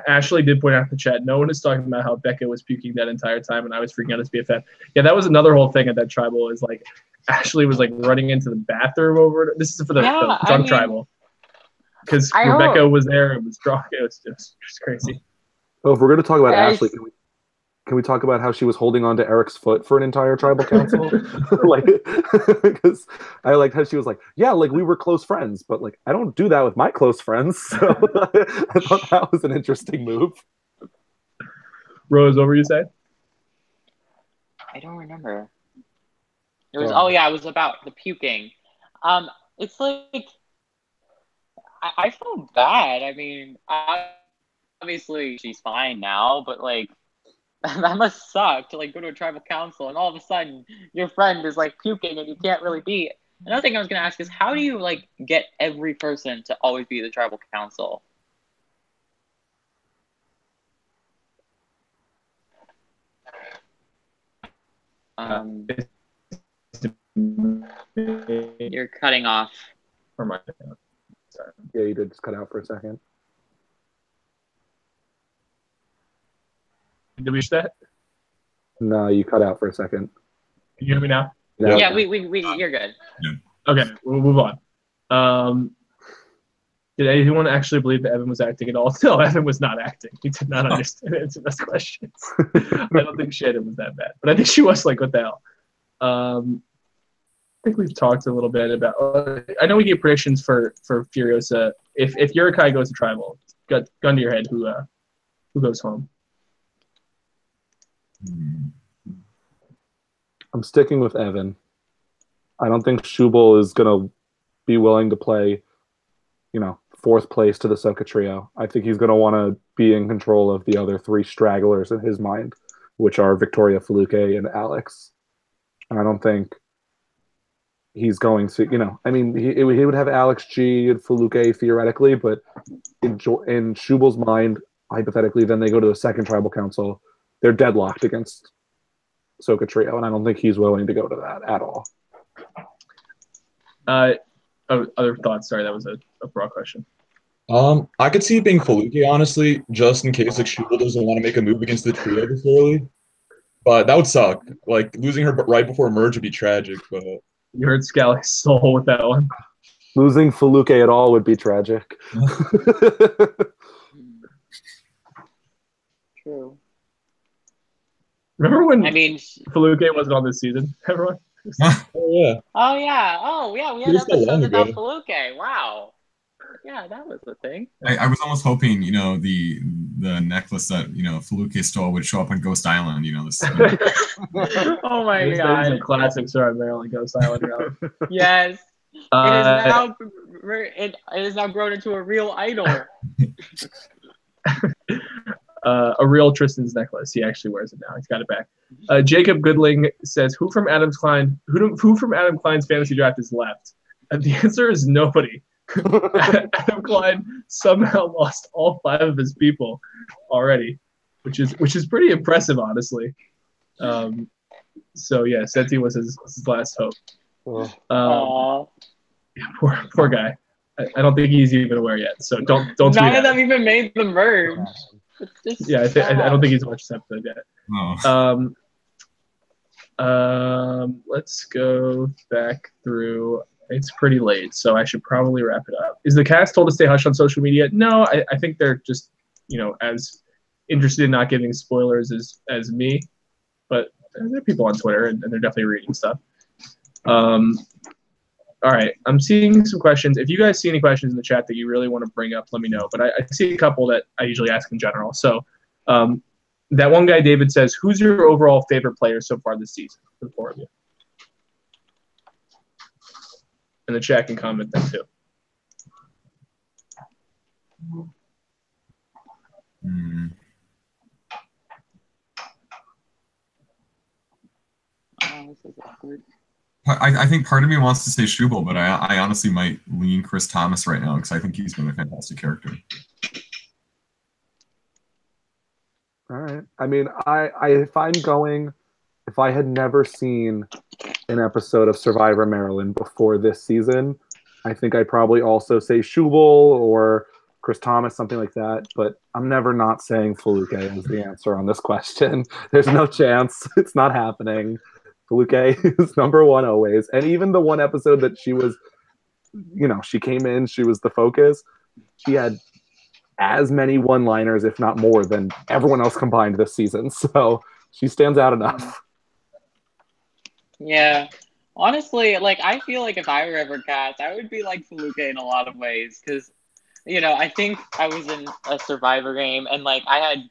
Ashley did point out in the chat, no one is talking about how Becca was puking that entire time and I was freaking out as BFF. Yeah, that was another whole thing at that tribal, is like Ashley was like running into the bathroom over it. This is for the drunk tribal. Because Rebecca was there and was drunk. It was just crazy. Oh, if we're going to talk about Ashley, can we talk about how she was holding on to Eric's foot for an entire tribal council? Because I liked how she was like, yeah, like we were close friends, but like I don't do that with my close friends. So I thought that was an interesting move. Rose, what were you saying? I don't remember. It was it was about the puking. It's like I feel bad. I mean, obviously she's fine now, but like that must suck to like go to a tribal council and all of a sudden your friend is like puking and you can't really be. Another thing I was gonna ask is how do you like get every person to always be the tribal council? You're cutting off. Sorry. Yeah, you did just cut out for a second. Did we reach that? No, you cut out for a second. Can you hear me now? Yeah, we you're good. Okay, we'll move on. Did anyone actually believe that Evan was acting at all? No, Evan was not acting. He did not understand answer those questions. I don't think Shannon was that bad, but I think she was like, what the hell? I think we've talked a little bit about. I know we gave predictions for Furiosa. If Yurikai goes to tribal, gun to your head, who goes home? I'm sticking with Evan. I don't think Schubel is going to be willing to play, fourth place to the Soka trio. I think he's going to want to be in control of the other three stragglers in his mind, which are Victoria, Feluke, and Alex. And I don't think he's going to, he would have Alex G and Feluke theoretically, but in Schubel's mind, hypothetically, then they go to the second tribal council. They're deadlocked against Soka trio, and I don't think he's willing to go to that at all. Other thoughts? Sorry, that was a broad question. I could see it being Faluke, honestly, just in case like Shubel doesn't want to make a move against the trio this early. But that would suck. Like losing her right before merge would be tragic. But You hurt Scally's soul with that one. Losing Faluke at all would be tragic. True. Remember when I mean, Faluke wasn't on this season? Everyone. oh yeah, oh yeah, we it had was so long episodes about ago. Faluke. Wow. Yeah, that was the thing. I was almost hoping, the necklace that Faluke stole would show up on Ghost Island. This. Oh my There's god. a classic story of Maryland Ghost Island. Yes. It is now grown into a real idol. A real Tristan's necklace. He actually wears it now. He's got it back. Jacob Goodling says, "Who from Adam Klein's fantasy draft is left?" And the answer is nobody. Adam Klein somehow lost all 5 of his people already, which is pretty impressive, honestly. So yeah, Seti was his last hope. Poor guy. I don't think he's even aware yet. So don't. None of them even made the merge. Yeah, I don't think he's watched this episode yet. Oh. Let's go back through. It's pretty late, so I should probably wrap it up. Is the cast told to stay hush on social media? No, I think they're just, as interested in not giving spoilers as me. But there are people on Twitter, and they're definitely reading stuff. All right, I'm seeing some questions. If you guys see any questions in the chat that you really want to bring up, let me know. But I see a couple that I usually ask in general. So that one guy, David, says, who's your overall favorite player so far this season for the 4 of you? And the chat can comment them too. This is awkward. I think part of me wants to say Shubel, but I honestly might lean Chris Thomas right now because I think he's been a fantastic character. All right. I mean, if I had never seen an episode of Survivor Maryland before this season, I think I'd probably also say Shubel or Chris Thomas, something like that. But I'm never not saying Faluke is the answer on this question. There's no chance. It's not happening. Faluke is number 1 always. And even the one episode that she was, she came in, she was the focus. She had as many one-liners, if not more, than everyone else combined this season. So she stands out enough. Yeah. Honestly, I feel like if I were ever cast, I would be like Faluke in a lot of ways. Because, I think I was in a Survivor game and, I had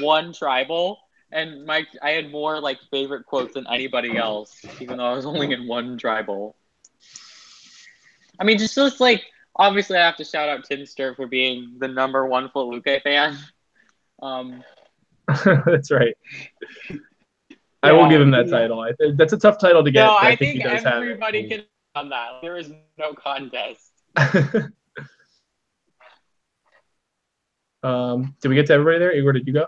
one tribal. And I had more favorite quotes than anybody else, even though I was only in one tribal. I mean, just obviously I have to shout out Tinster for being the number 1 Faluke fan. That's right. I will give him that title. That's a tough title to get. No, I think everybody can on that. There is no contest. Did we get to everybody there? Igor, did you go?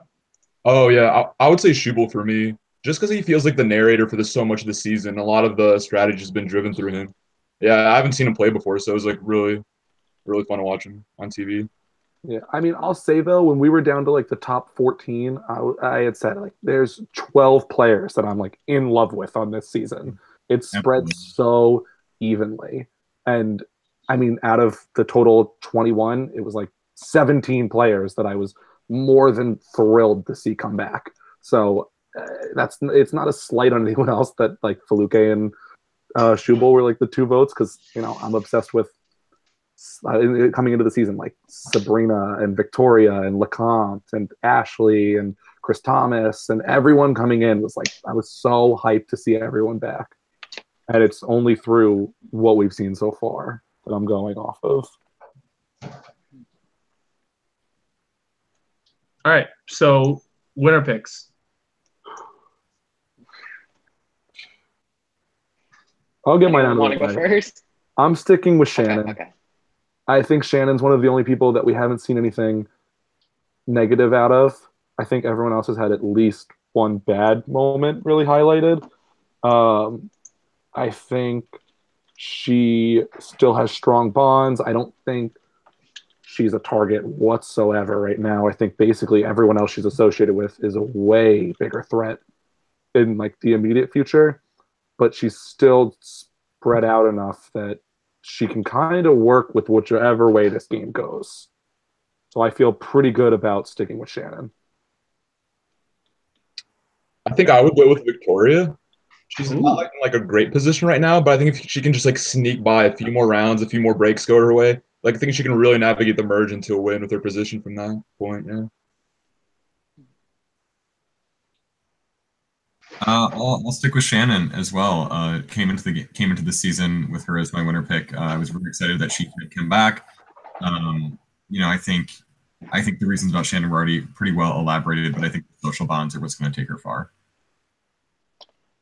Oh yeah, I would say Shubel for me, just because he feels like the narrator for so much of the season. A lot of the strategy has been driven through him. Yeah, I haven't seen him play before, so it was really, really fun to watch him on TV. Yeah, I mean, I'll say though, when we were down to the top 14, I had said there's 12 players that I'm in love with on this season. It spread so evenly, and I mean, out of the total 21, it was 17 players that I was more than thrilled to see come back. So it's not a slight on anyone else that Faluke and Shubel were the 2 votes, because I'm obsessed with coming into the season Sabrina and Victoria and LeCompte and Ashley and Chris Thomas and everyone coming in was I was so hyped to see everyone back, and it's only through what we've seen so far that I'm going off of. All right, so winner picks. I'll get mine out of the way. Want to go first? I'm sticking with Shannon. Okay. I think Shannon's one of the only people that we haven't seen anything negative out of. I think everyone else has had at least one bad moment really highlighted. I think she still has strong bonds. I don't think she's a target whatsoever right now. I think basically everyone else she's associated with is a way bigger threat in like the immediate future, but she's still spread out enough that she can kind of work with whichever way this game goes. So I feel pretty good about sticking with Shannon. I think I would go with Victoria. She's not like in like a great position right now, but I think if she can just like sneak by a few more rounds, a few more breaks go her way, like I think she can really navigate the merge into a win with her position from that point. Yeah. I'll stick with Shannon as well. Came into the season with her as my winner pick. I was really excited that she could come back. I think the reasons about Shannon were already pretty well elaborated, but I think the social bonds are what's going to take her far.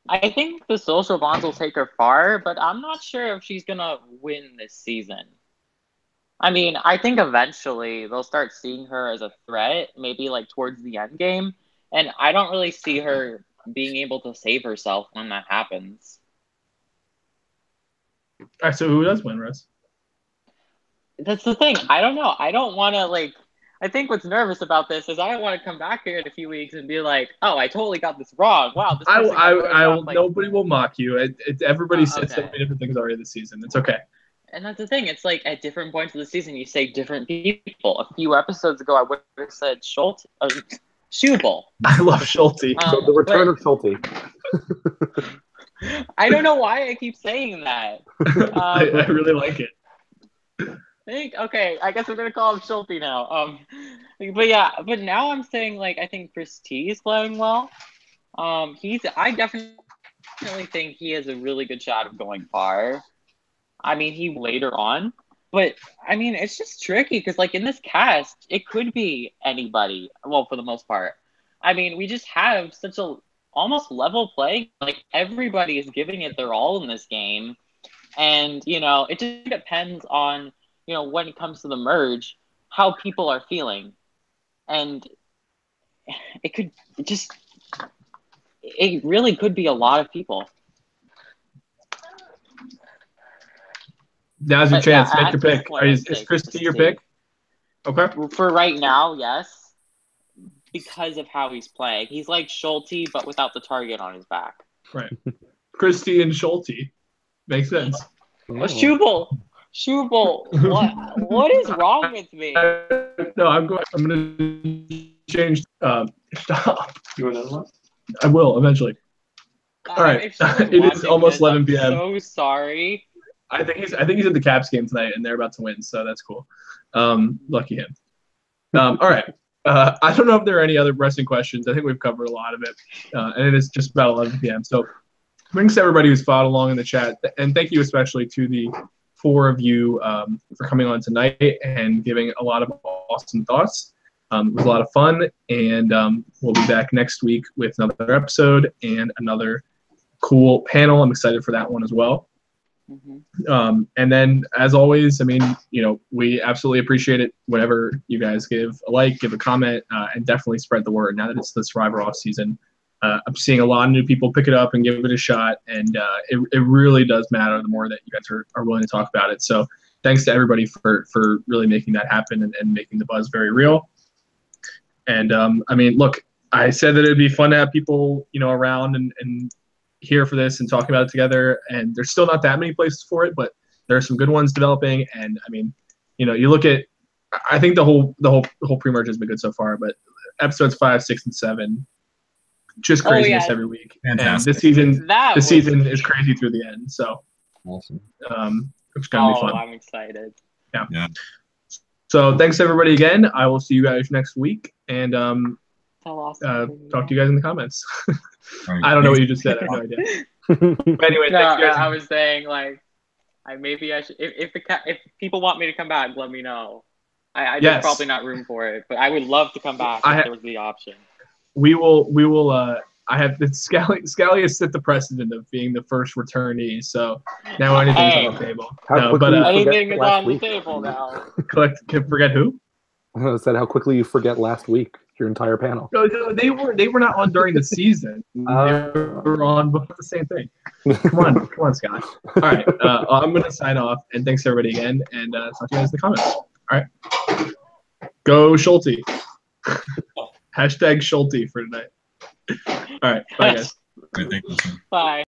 I think the social bonds will take her far, but I'm not sure if she's going to win this season. I mean, I think eventually they'll start seeing her as a threat, maybe like towards the end game, and I don't really see her being able to save herself when that happens. All right, so who does win, Russ? That's the thing. I don't know. I don't want to I think what's nervous about this is I don't want to come back here in a few weeks and be like, "Oh, I totally got this wrong." Wow, this nobody will mock you. Everybody said so many different things already this season. It's okay. And that's the thing. It's like at different points of the season, you say different people. A few episodes ago, I would have said Schultz. Schubel. I love Schulte. The return of Schulte. I don't know why I keep saying that. I really like it. Okay, I guess we're gonna call him Schulte now. But now I'm saying I think Chris T is playing well. I definitely think he has a really good shot of going far. I mean, he later on, but I mean, it's just tricky because in this cast, it could be anybody. Well, for the most part, I mean, we just have such a almost level play. Everybody is giving it their all in this game, and it just depends on. When it comes to the merge, how people are feeling. And it really could be a lot of people. Now's your chance. Make your pick. Is Christy your pick? Okay. For right now, yes. Because of how he's playing. He's like Schulte, but without the target on his back. Right. Christy and Schulte. Makes sense. Schubel, what is wrong with me? No, I'm going to change. Stop. You want another one? I will eventually. All right. It is almost 11 p.m. I'm so sorry. I think he's at the Caps game tonight, and they're about to win, so that's cool. Lucky him. All right. I don't know if there are any other pressing questions. I think we've covered a lot of it, and it is just about 11 p.m. So thanks to everybody who's followed along in the chat, and thank you especially to the 4 of you for coming on tonight and giving a lot of awesome thoughts. It was a lot of fun, and we'll be back next week with another episode and another cool panel. I'm excited for that one as well. Mm-hmm. And then, as always, I mean, we absolutely appreciate it whenever you guys give a like, give a comment, and definitely spread the word. Now that it's the Survivor off season, I'm seeing a lot of new people pick it up and give it a shot, and it really does matter the more that you guys are willing to talk about it. So thanks to everybody for really making that happen and making the buzz very real. And I mean, look, I said that it'd be fun to have people around and here for this and talking about it together, and there's still not that many places for it, but there are some good ones developing. And I mean, you look at, I think the whole pre-merge has been good so far, but episodes 5, 6, and 7, just craziness every week. Fantastic. And this season is crazy through the end. So awesome. It's gonna be fun. I'm excited. Yeah. So thanks everybody again. I will see you guys next week, and talk to you guys in the comments. I don't know what you just said. I have no idea. But anyway, no, I was saying maybe I should. If people want me to come back, let me know. There's probably not room for it, but I would love to come back if there was the option. We will. I have Scally has set the precedent of being the first returnee, so now anything's on the table. Anything is on the table now. Forget who? I said how quickly you forget last week. Your entire panel. No, they were not on during the season. They were on before the same thing. Come on, Scott. All right, I'm gonna sign off, and thanks everybody again, and talk to you guys in the comments. All right. Go Schulte. Hashtag Schulte for tonight. All right. Bye, guys. All right, thank you. Bye.